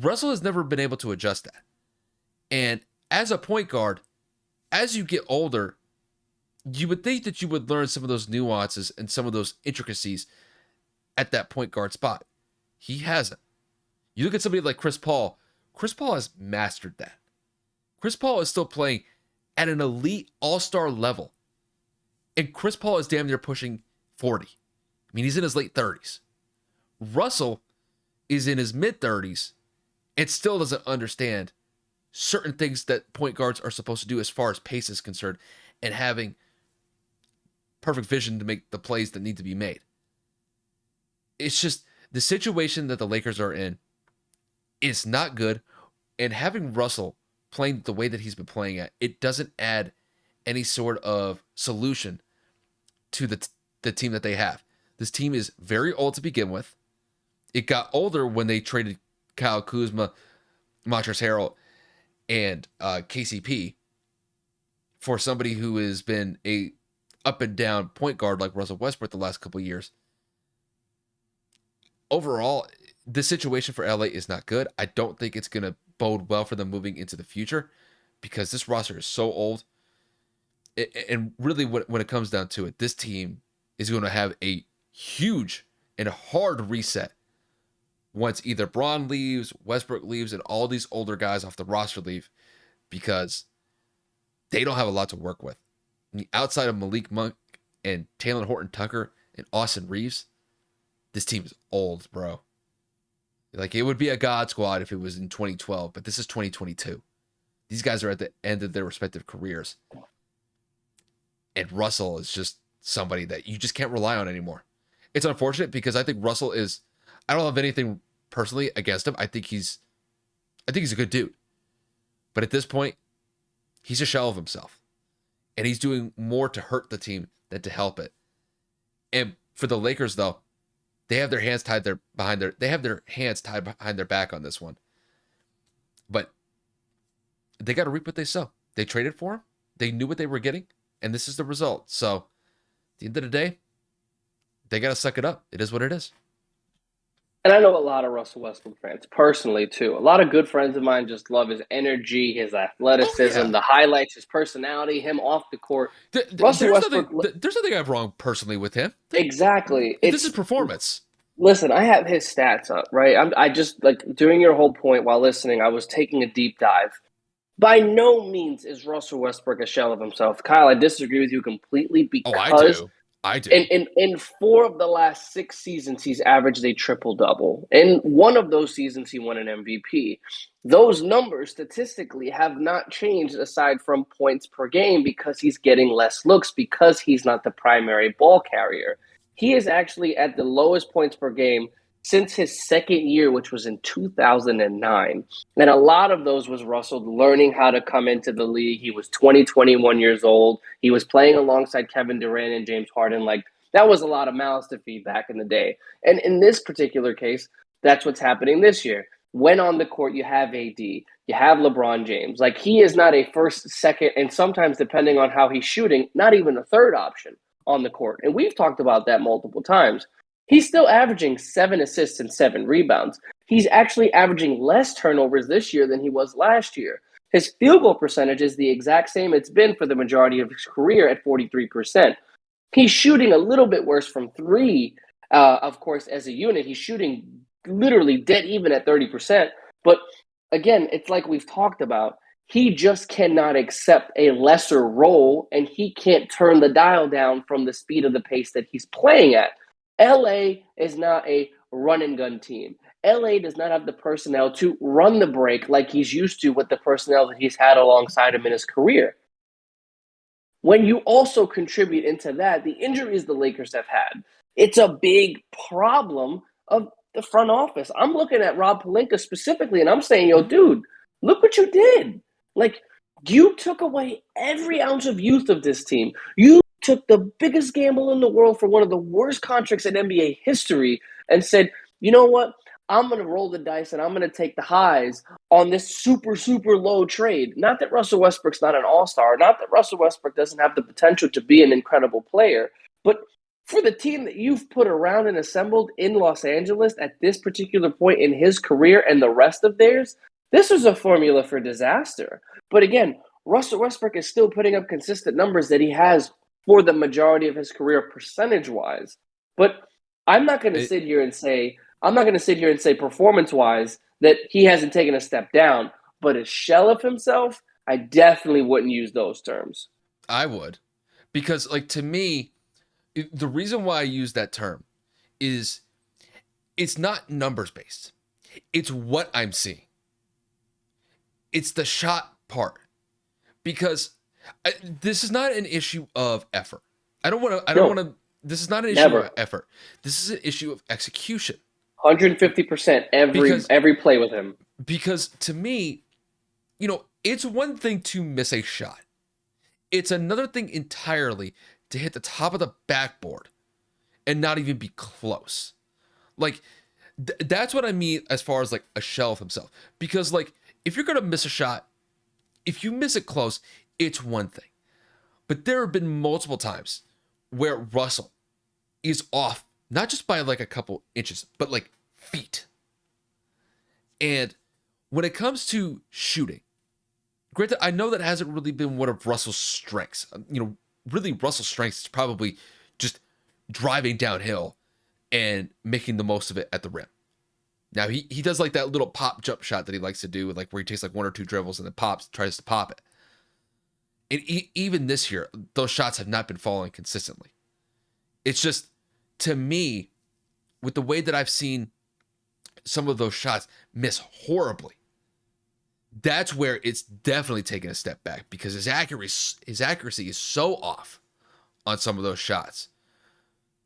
Russell has never been able to adjust that. And as a point guard, as you get older, you would think that you would learn some of those nuances and some of those intricacies at that point guard spot. He hasn't. You look at somebody like Chris Paul. Chris Paul has mastered that. Chris Paul is still playing at an elite all-star level. And Chris Paul is damn near pushing 40. I mean, he's in his late 30s. Russell is in his mid-30s and still doesn't understand certain things that point guards are supposed to do as far as pace is concerned and having perfect vision to make the plays that need to be made. It's just the situation that the Lakers are in is not good. And having Russell playing the way that he's been playing at, it doesn't add any sort of solution to the team that they have. This team is very old to begin with. It got older when they traded Kyle Kuzma, Montrezl Harrell, and KCP for somebody who has been a up and down point guard like Russell Westbrook the last couple of years. Overall, the situation for LA is not good. I don't think it's going to bode well for them moving into the future because this roster is so old. And really, when it comes down to it, this team is going to have a huge and hard reset once either Braun leaves, Westbrook leaves, and all these older guys off the roster leave, because they don't have a lot to work with. I mean, outside of Malik Monk and Taylor Horton-Tucker and Austin Reeves, this team is old, bro. Like, it would be a God squad if it was in 2012, but this is 2022. These guys are at the end of their respective careers. And Russell is just somebody that you just can't rely on anymore. It's unfortunate because I think Russell is, I don't have anything personally against him. I think he's a good dude. But at this point, he's a shell of himself. And he's doing more to hurt the team than to help it. And for the Lakers, though, they have their hands tied behind their back on this one. But they got to reap what they sow. They traded for him. They knew what they were getting, and this is the result. So, at the end of the day, they got to suck it up. It is what it is. And I know a lot of Russell Westbrook fans personally too. A lot of good friends of mine just love his energy, his athleticism, the highlights, his personality, him off the court. Russell Westbrook. There's nothing I have wrong personally with him. Exactly. This is performance. Listen, I have his stats up, right? I just, like, during your whole point while listening, I was taking a deep dive. By no means is Russell Westbrook a shell of himself. Kyle, I disagree with you completely because I do. In 4 of the last 6 seasons, he's averaged a triple double. In one of those seasons, he won an MVP. Those numbers statistically have not changed aside from points per game because he's getting less looks because he's not the primary ball carrier. He is actually at the lowest points per game since his second year, which was in 2009. And a lot of those was Russell learning how to come into the league. He was 20, 21 years old. He was playing alongside Kevin Durant and James Harden. Like, that was a lot of mouths to feed back in the day. And in this particular case, that's what's happening this year. When on the court, you have AD, you have LeBron James. Like, he is not a first, second, and sometimes, depending on how he's shooting, not even a third option on the court. And we've talked about that multiple times. He's still averaging 7 assists and 7 rebounds. He's actually averaging less turnovers this year than he was last year. His field goal percentage is the exact same it's been for the majority of his career at 43%. He's shooting a little bit worse from three, of course, as a unit. He's shooting literally dead even at 30%. But again, it's like we've talked about. He just cannot accept a lesser role, and he can't turn the dial down from the speed of the pace that he's playing at. LA is not a run and gun team. LA does not have the personnel to run the break like he's used to with the personnel that he's had alongside him in his career. When you also contribute into that, the injuries the Lakers have had, it's a big problem of the front office. I'm looking at Rob Pelinka specifically, and I'm saying, yo, dude, look what you did. Like, you took away every ounce of youth of this team. You took the biggest gamble in the world for one of the worst contracts in NBA history and said, you know what? I'm going to roll the dice and I'm going to take the highs on this super, super low trade. Not that Russell Westbrook's not an all-star, not that Russell Westbrook doesn't have the potential to be an incredible player, but for the team that you've put around and assembled in Los Angeles at this particular point in his career and the rest of theirs, this was a formula for disaster. But again, Russell Westbrook is still putting up consistent numbers that he has for the majority of his career percentage-wise. But I'm not going to sit here and say performance-wise that he hasn't taken a step down, but a shell of himself, I definitely wouldn't use those terms. I would. Because, like, to me, the reason why I use that term is it's not numbers-based. It's what I'm seeing. It's the shot part. Because this is not an issue of effort. This is not an issue of effort. This is an issue of execution. 150% every play with him. Because to me, it's one thing to miss a shot. It's another thing entirely to hit the top of the backboard and not even be close. Like, that's what I mean as far as, like, a shell of himself. Because, like, if you're going to miss a shot, if you miss it close, it's one thing. But there have been multiple times where Russell is off, not just by like a couple inches, but like feet. And when it comes to shooting, granted, I know that hasn't really been one of Russell's strengths. Really Russell's strengths is probably just driving downhill and making the most of it at the rim. Now, he does like that little pop jump shot that he likes to do, like where he takes like one or two dribbles and then tries to pop it. And even this year, those shots have not been falling consistently. It's just, to me, with the way that I've seen some of those shots miss horribly, that's where it's definitely taken a step back because his accuracy is so off on some of those shots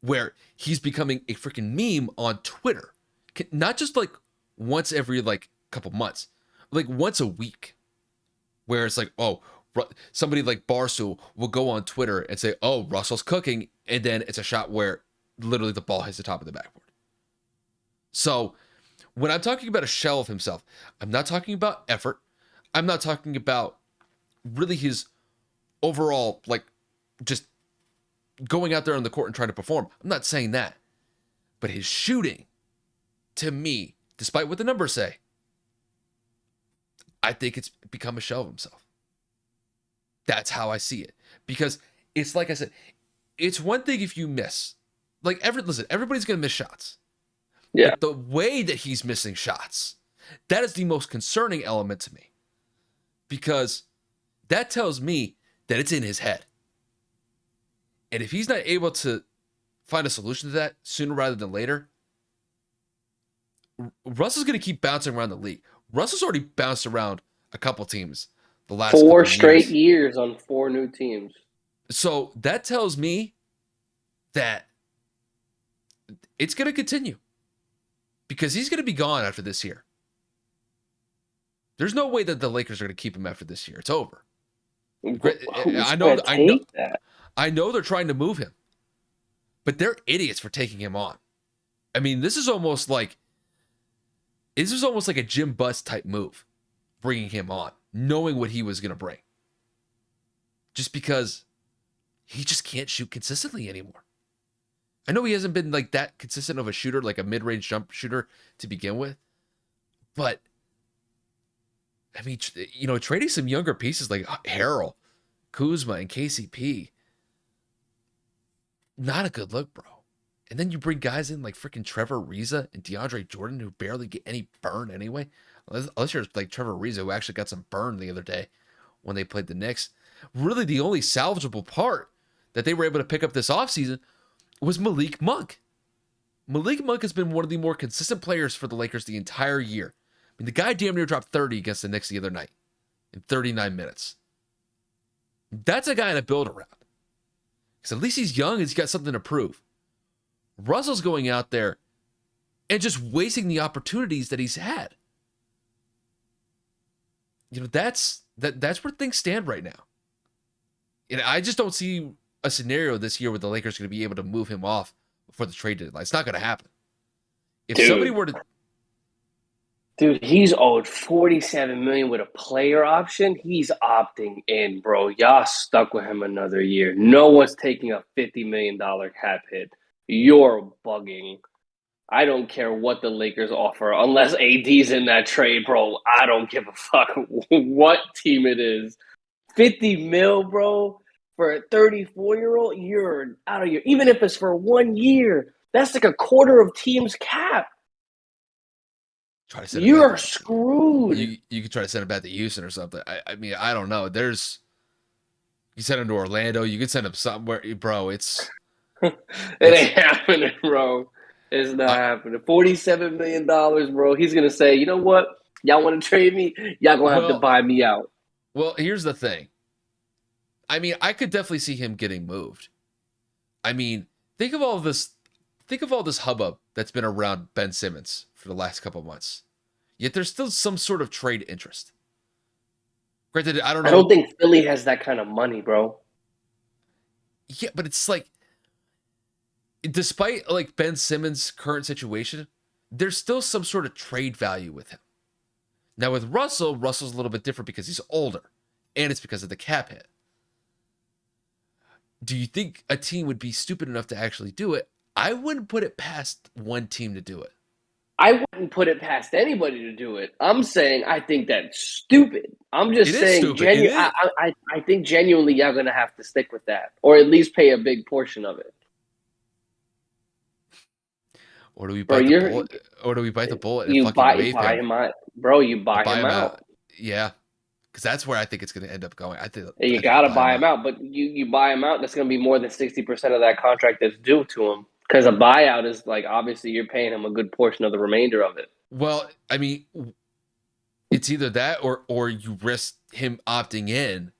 where he's becoming a freaking meme on Twitter. Not just like once every like couple months, like once a week, where it's like, oh, somebody like Barstool will go on Twitter and say, oh, Russell's cooking. And then it's a shot where literally the ball hits the top of the backboard. So when I'm talking about a shell of himself, I'm not talking about effort. I'm not talking about really his overall, like, just going out there on the court and trying to perform. I'm not saying that. But his shooting, to me, despite what the numbers say, I think it's become a shell of himself. That's how I see it. Because it's like I said, it's one thing if you miss. Like, everybody's going to miss shots. Yeah. But the way that he's missing shots, that is the most concerning element to me. Because that tells me that it's in his head. And if he's not able to find a solution to that sooner rather than later, Russell's going to keep bouncing around the league. Russell's already bounced around a couple teams the last Four couple straight years. years on 4 new teams. So that tells me that it's going to continue because he's going to be gone after this year. There's no way that the Lakers are going to keep him after this year. It's over. Who's going to take that? I know they're trying to move him, but they're idiots for taking him on. I mean, this is almost like a Jim Buss type move, bringing him on, knowing what he was going to bring. Just because he just can't shoot consistently anymore. I know he hasn't been like that consistent of a shooter, like a mid-range jump shooter to begin with, but I mean, trading some younger pieces like Harrell, Kuzma, and KCP, not a good look, bro. And then you bring guys in like freaking Trevor Ariza and DeAndre Jordan who barely get any burn anyway. Unless you're like Trevor Ariza, who actually got some burn the other day when they played the Knicks. Really, the only salvageable part that they were able to pick up this offseason was Malik Monk. Malik Monk has been one of the more consistent players for the Lakers the entire year. I mean, the guy damn near dropped 30 against the Knicks the other night in 39 minutes. That's a guy to build around. Because at least he's young and he's got something to prove. Russell's going out there and just wasting the opportunities that he's had. That's where things stand right now. I just don't see a scenario this year where the Lakers are going to be able to move him off before the trade deadline. It's not going to happen. If somebody were to... Dude, he's owed $47 million with a player option. He's opting in, bro. Y'all stuck with him another year. No one's taking a $50 million cap hit. You're bugging. I don't care what the Lakers offer. Unless AD's in that trade, bro, I don't give a fuck what team it is. 50 mil, bro, for a 34-year-old, you're out of here. Even if it's for 1 year, that's like a quarter of team's cap. You're screwed. You could try to send him back to Houston or something. I mean, I don't know. You send him to Orlando. You could send him somewhere, bro. It ain't happening, bro. It's not happening. $47 million, bro. He's going to say, you know what? Y'all want to trade me? Y'all going to have to buy me out. Well, here's the thing. I mean, I could definitely see him getting moved. I mean, think of all this hubbub that's been around Ben Simmons for the last couple of months. Yet there's still some sort of trade interest. Granted, I don't know. I don't think Philly has that kind of money, bro. Yeah, but it's like, despite like Ben Simmons' current situation, there's still some sort of trade value with him. Now with Russell's a little bit different because he's older, and it's because of the cap hit. Do you think a team would be stupid enough to actually do it? I wouldn't put it past one team to do it. I wouldn't put it past anybody to do it. I'm saying I think that's stupid. I'm just saying, I think genuinely y'all going to have to stick with that, or at least pay a big portion of it. Or do we bite the bullet? Or do we bite the bullet and fucking waive him? Him out. Bro, you buy him out. Yeah, because that's where I think it's going to end up going. I think you got to buy him out, but you buy him out, that's going to be more than 60% of that contract that's due to him. Because a buyout is like, obviously you're paying him a good portion of the remainder of it. Well, I mean, it's either that or you risk him opting in,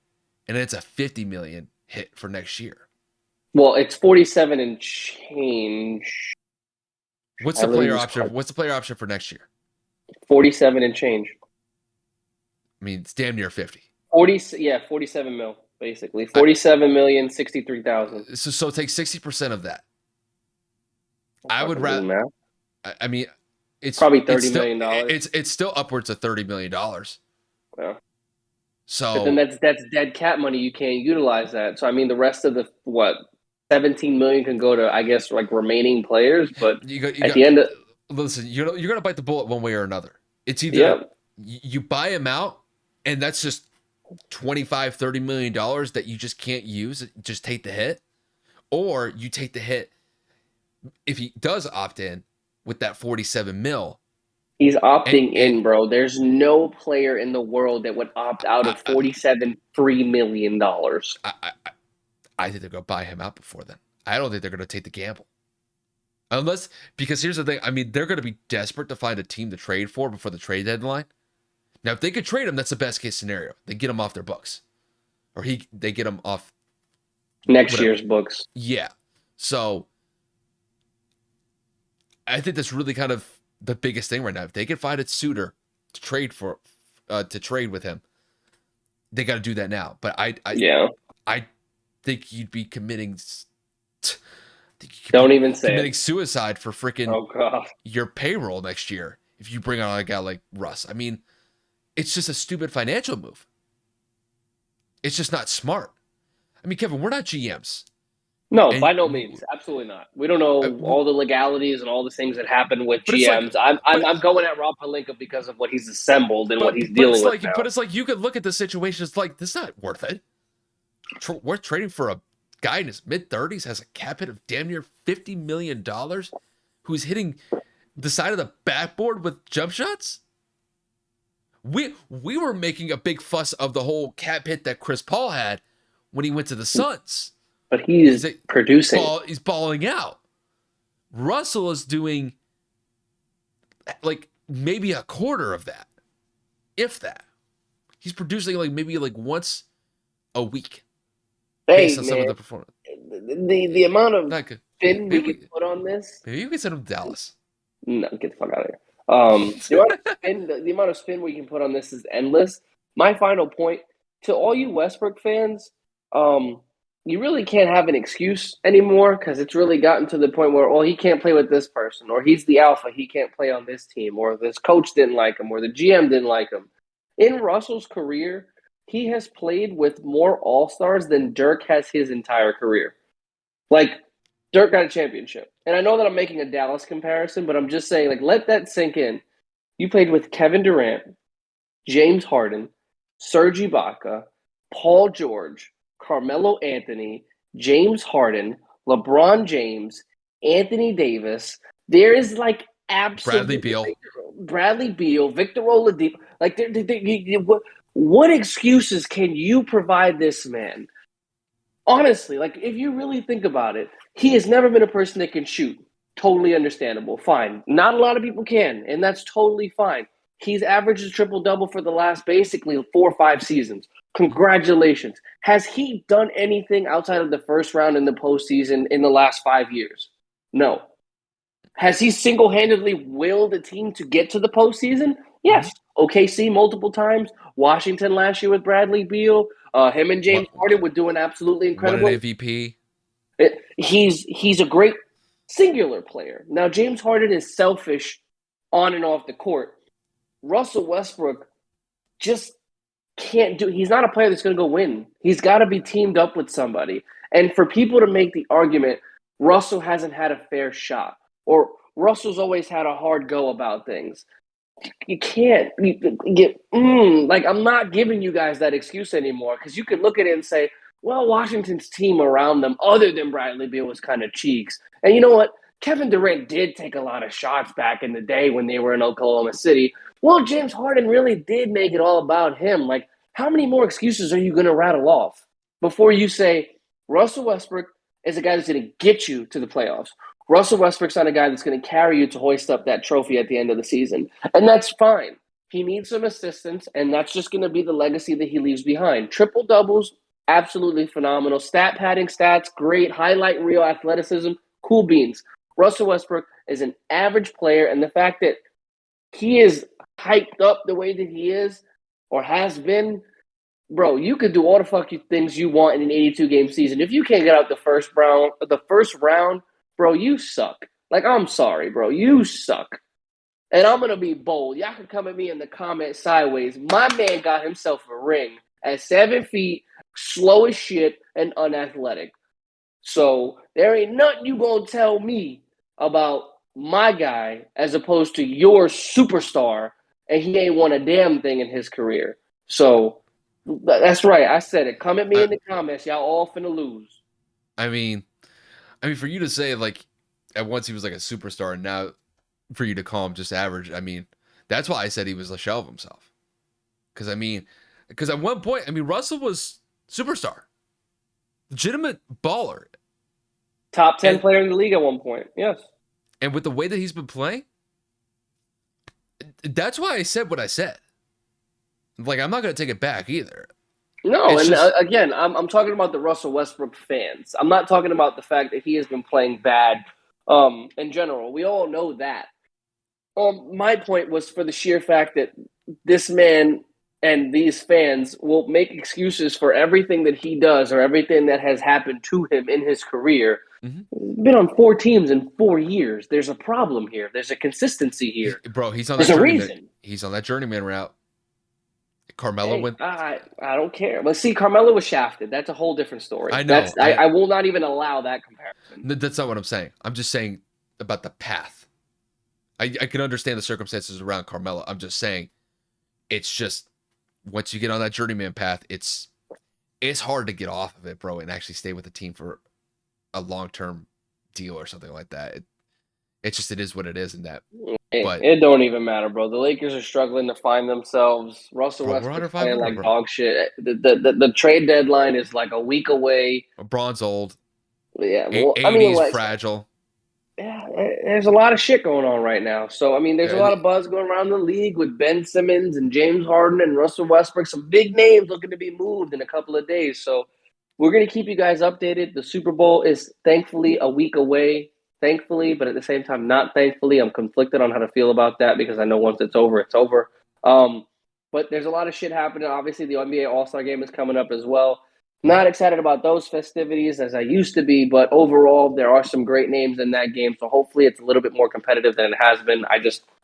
and it's a $50 million hit for next year. Well, it's 47 and change. What's the player option? What's the player option for next year? 47 and change. I mean, it's damn near 50. 47 mil, basically. 47,063,000. So take 60% of that. I would rather. I mean, it's probably $30 million. It's still upwards of $30 million. Yeah. So but then that's dead cap money. You can't utilize that. So I mean, the rest of the 17 million can go to, I guess, like remaining players. But at the end of, listen, you're gonna bite the bullet one way or another. It's either you buy him out, and that's just $25-30 million that you just can't use. Just take the hit, or you take the hit. If he does opt in with that 47 mil, he's opting in, bro. There's no player in the world that would opt out of $47.3 million. I think they're going to buy him out before then. I don't think they're going to take the gamble. Unless, because here's the thing. I mean, they're going to be desperate to find a team to trade for before the trade deadline. Now, if they could trade him, that's the best case scenario. They get him off their books. Or they get him off next year's books. Yeah. So, I think that's really kind of the biggest thing right now. If they can find a suitor to trade with him, they got to do that now. But I think you'd be committing. Don't even say committing it. Suicide for freaking your payroll next year if you bring on a guy like Russ. I mean, it's just a stupid financial move. It's just not smart. I mean, Kevin, we're not GMs. No, by no means. Absolutely not. We don't know all the legalities and all the things that happen with GMs. I'm going at Rob Pelinka because of what he's assembled and what he's dealing with now. But it's like you could look at the situation. It's like, this is not worth it. We're trading for a guy in his mid-30s, has a cap hit of damn near $50 million, who's hitting the side of the backboard with jump shots? We were making a big fuss of the whole cap hit that Chris Paul had when he went to the Suns. But he's producing. He's balling out. Russell is doing like maybe a quarter of that, if that. He's producing like maybe like once a week. Hey, on some of the performance. The amount of spin we can put on this. Maybe you can send him to Dallas. No, get the fuck out of here. The amount of spin we can put on this is endless. My final point to all you Westbrook fans, you really can't have an excuse anymore because it's really gotten to the point where, well, he can't play with this person, or he's the alpha, he can't play on this team, or this coach didn't like him, or the GM didn't like him. In Russell's career, he has played with more All-Stars than Dirk has his entire career. Like, Dirk got a championship. And I know that I'm making a Dallas comparison, but I'm just saying, like, let that sink in. You played with Kevin Durant, James Harden, Serge Ibaka, Paul George, Carmelo Anthony, James Harden, LeBron James, Anthony Davis. There is, like, absolutely Bradley Beal, Victor Oladipo. Like, what excuses can you provide this man? Honestly, like, if you really think about it, he has never been a person that can shoot. Totally understandable. Fine. Not a lot of people can, and that's totally fine. He's averaged a triple-double for the last basically 4 or 5 seasons. Congratulations. Has he done anything outside of the first round in the postseason in the last 5 years? No. Has he single-handedly willed a team to get to the postseason? Yes. OKC multiple times. Washington last year with Bradley Beal. Him and James Harden were doing absolutely incredible. Won an MVP. He's a great singular player. Now, James Harden is selfish on and off the court. Russell Westbrook just can't do. He's not a player that's going to go win. He's got to be teamed up with somebody. And for people to make the argument, Russell hasn't had a fair shot, or Russell's always had a hard go about things. You can't get like, I'm not giving you guys that excuse anymore, because you could look at it and say, well, Washington's team around them, other than Bradley Beal, was kind of cheeks. And you know what? Kevin Durant did take a lot of shots back in the day when they were in Oklahoma City. Well, James Harden really did make it all about him. Like, how many more excuses are you going to rattle off before you say Russell Westbrook is a guy that's going to get you to the playoffs? Russell Westbrook's not a guy that's going to carry you to hoist up that trophy at the end of the season. And that's fine. He needs some assistance, and that's just going to be the legacy that he leaves behind. Triple-doubles, absolutely phenomenal. Stat padding stats, great. Highlight reel athleticism, cool beans. Russell Westbrook is an average player, and the fact that he is hyped up the way that he is, or has been, bro, you could do all the fucking things you want in an 82-game season. If you can't get out the first round, bro, you suck. Like, I'm sorry, bro. You suck. And I'm going to be bold. Y'all can come at me in the comments sideways. My man got himself a ring at 7 feet, slow as shit, and unathletic. So there ain't nothing you going to tell me about my guy as opposed to your superstar, and he ain't won a damn thing in his career. So that's right. I said it. Come at me in the comments. Y'all all finna lose. I mean, for you to say, like, at once he was like a superstar, and now for you to call him just average, I mean, that's why I said he was a shell of himself. Because at one point, Russell was superstar. legitimate baller. Top 10 And player in the league at one point. Yes. with the way that he's been playing, that's why I said what I said. Like, I'm not going to take it back either. No, It's and just, again, I'm talking about the Russell Westbrook fans. I'm not talking about the fact that he has been playing bad in general. We all know that. My point was for the sheer fact that this man and these fans will make excuses for everything that he does or everything that has happened to him in his career. mhm. He's been on 4 teams in 4 years. There's a problem here. There's a consistency here. Bro, he's on There's that a journeyman. reason. He's on that journeyman route. Carmelo Hey, went. I don't care. But see, Carmelo was shafted. That's a whole different story. I know. I will not even allow that comparison. That's not what I'm saying. I'm just saying about the path. I can understand the circumstances around Carmelo. I'm just saying, it's just once you get on that journeyman path, it's hard to get off of it, bro, and actually stay with the team for a long term deal or something like that. It is what it is in that. But It don't even matter, bro. The Lakers are struggling to find themselves. Russell bro, we're under Westbrook's playing 500, like bro. dog shit. The trade deadline is like a week away. LeBron's old. Yeah, well, I mean, AD's like, fragile. yeah, there's a lot of shit going on right now. So, I mean, there's a Uh, lot of buzz going around the league with Ben Simmons and James Harden and Russell Westbrook. Some big names looking to be moved in a couple of days. So, we're going to keep you guys updated. The Super Bowl is thankfully a week away. Thankfully, but at the same time, not thankfully. I'm conflicted on how to feel about that because I know once it's over, it's over. But there's a lot of shit happening. Obviously, the NBA All Star Game is coming up as well. Not excited about those festivities as I used to be, but overall, there are some great names in that game. So hopefully, it's a little bit more competitive than it has been. I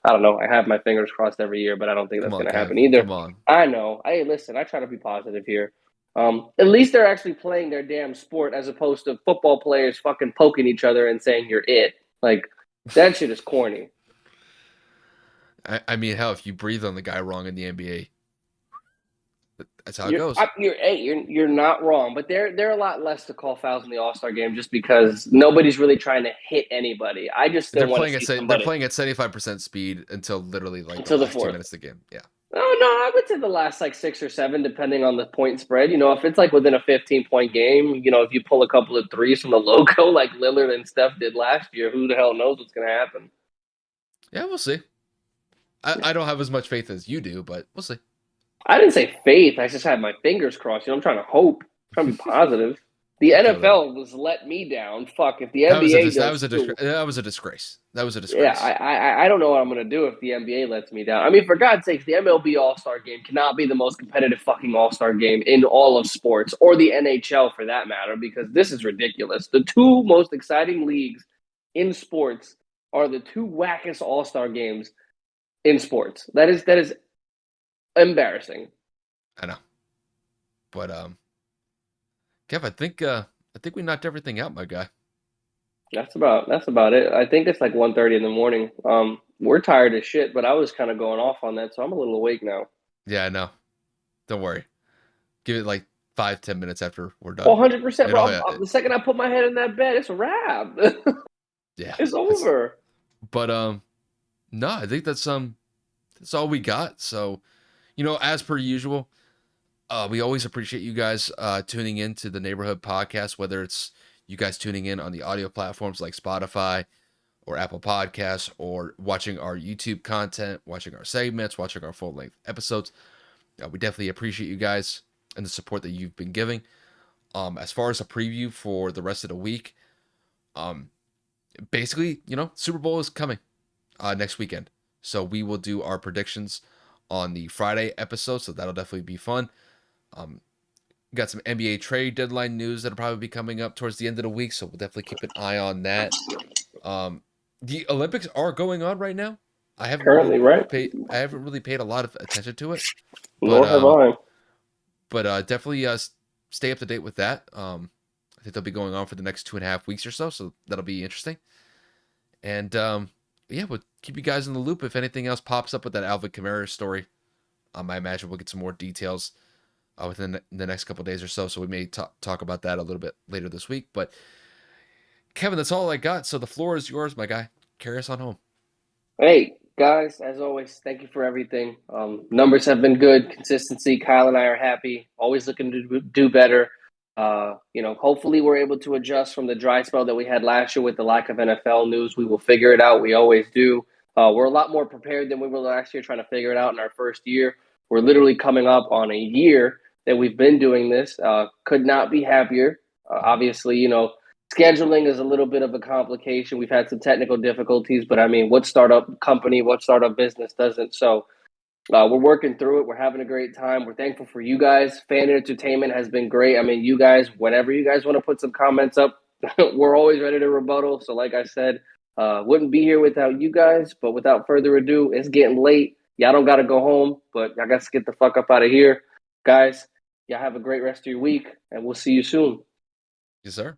don't know. I have my fingers crossed every year, but I don't think Come that's on, going to Kev. happen either. Come on. I know. Hey, listen, I try to be positive here. At least they're actually playing their damn sport as opposed to football players fucking poking each other and saying you're it. Like, that shit is corny. I mean, hell, if you breathe on the guy wrong in the NBA, that's how it goes. You're not wrong, but they're a lot less to call fouls in the All Star game just because nobody's really trying to hit anybody. I just still want to see They're somebody playing at 75% speed until literally like the until the last two fourth. minutes of the game. Yeah. Oh no, I would say the last like 6 or 7, depending on the point spread. You know, if it's like within a 15-point game, you know, if you pull a couple of threes from the logo like Lillard and Steph did last year, who the hell knows what's going to happen? Yeah, we'll see. I don't have as much faith as you do, but we'll see. I didn't say faith. I just had my fingers crossed. You know, I'm trying to hope. I'm trying to be positive. The I feel that. NFL was let me down. Fuck, if the NBA does too. That was a disgrace. That was a Yeah, disgrace. I don't know what I'm gonna do if the NBA lets me down. I mean, for God's sakes, the MLB All Star Game cannot be the most competitive fucking All Star Game in all of sports, or the NHL for that matter, because this is ridiculous. The two most exciting leagues in sports are the two wackest All Star games in sports. That is embarrassing. I know. But Kev, I think we knocked everything out, my guy. That's about it. I think it's like 1:30 in the morning. We're tired as shit, but I was kind of going off on that, so I'm a little awake now. Yeah, I know. Don't worry. Give it like 5-10 minutes after we're done. 100%, And bro. oh yeah, The second I put my head in that bed, it's a wrap. yeah. It's over. But no, I think that's all we got. So, as per usual, we always appreciate you guys tuning in to the Neighborhood Podcast, whether it's you guys tuning in on the audio platforms like Spotify or Apple Podcasts, or watching our YouTube content, watching our segments, watching our full length episodes. We definitely appreciate you guys and the support that you've been giving. As far as a preview for the rest of the week, basically, Super Bowl is coming next weekend. So we will do our predictions on the Friday episode. So that'll definitely be fun. Got some NBA trade deadline news that'll probably be coming up towards the end of the week. So we'll definitely keep an eye on that. The Olympics are going on right now. Currently, right? I haven't really paid a lot of attention to it, but Nor have I. definitely stay up to date with that. I think they'll be going on for the next 2.5 weeks or so, so that'll be interesting. And yeah, we'll keep you guys in the loop if anything else pops up with that Alvin Kamara story. I imagine we'll get some more details within the next couple of days or so. So we may talk about that a little bit later this week. But Kevin, that's all I got. So the floor is yours, my guy. Carry us on home. Hey, guys, as always, thank you for everything. Numbers have been good. Consistency. Kyle and I are happy. Always looking to do better. Hopefully we're able to adjust from the dry spell that we had last year with the lack of NFL news. We will figure it out. We always do. We're a lot more prepared than we were last year trying to figure it out in our first year. We're literally coming up on a year that we've been doing this. Could not be happier. Obviously, scheduling is a little bit of a complication. We've had some technical difficulties, but I mean, what startup company, what startup business doesn't? So we're working through it. We're having a great time. We're thankful for you guys. Fan entertainment has been great. I mean, you guys, whenever you guys want to put some comments up, we're always ready to rebuttal. So, like I said, wouldn't be here without you guys. But without further ado, it's getting late. Y'all don't got to go home, but y'all got to get the fuck up out of here. Guys, y'all have a great rest of your week, and we'll see you soon. Yes, sir.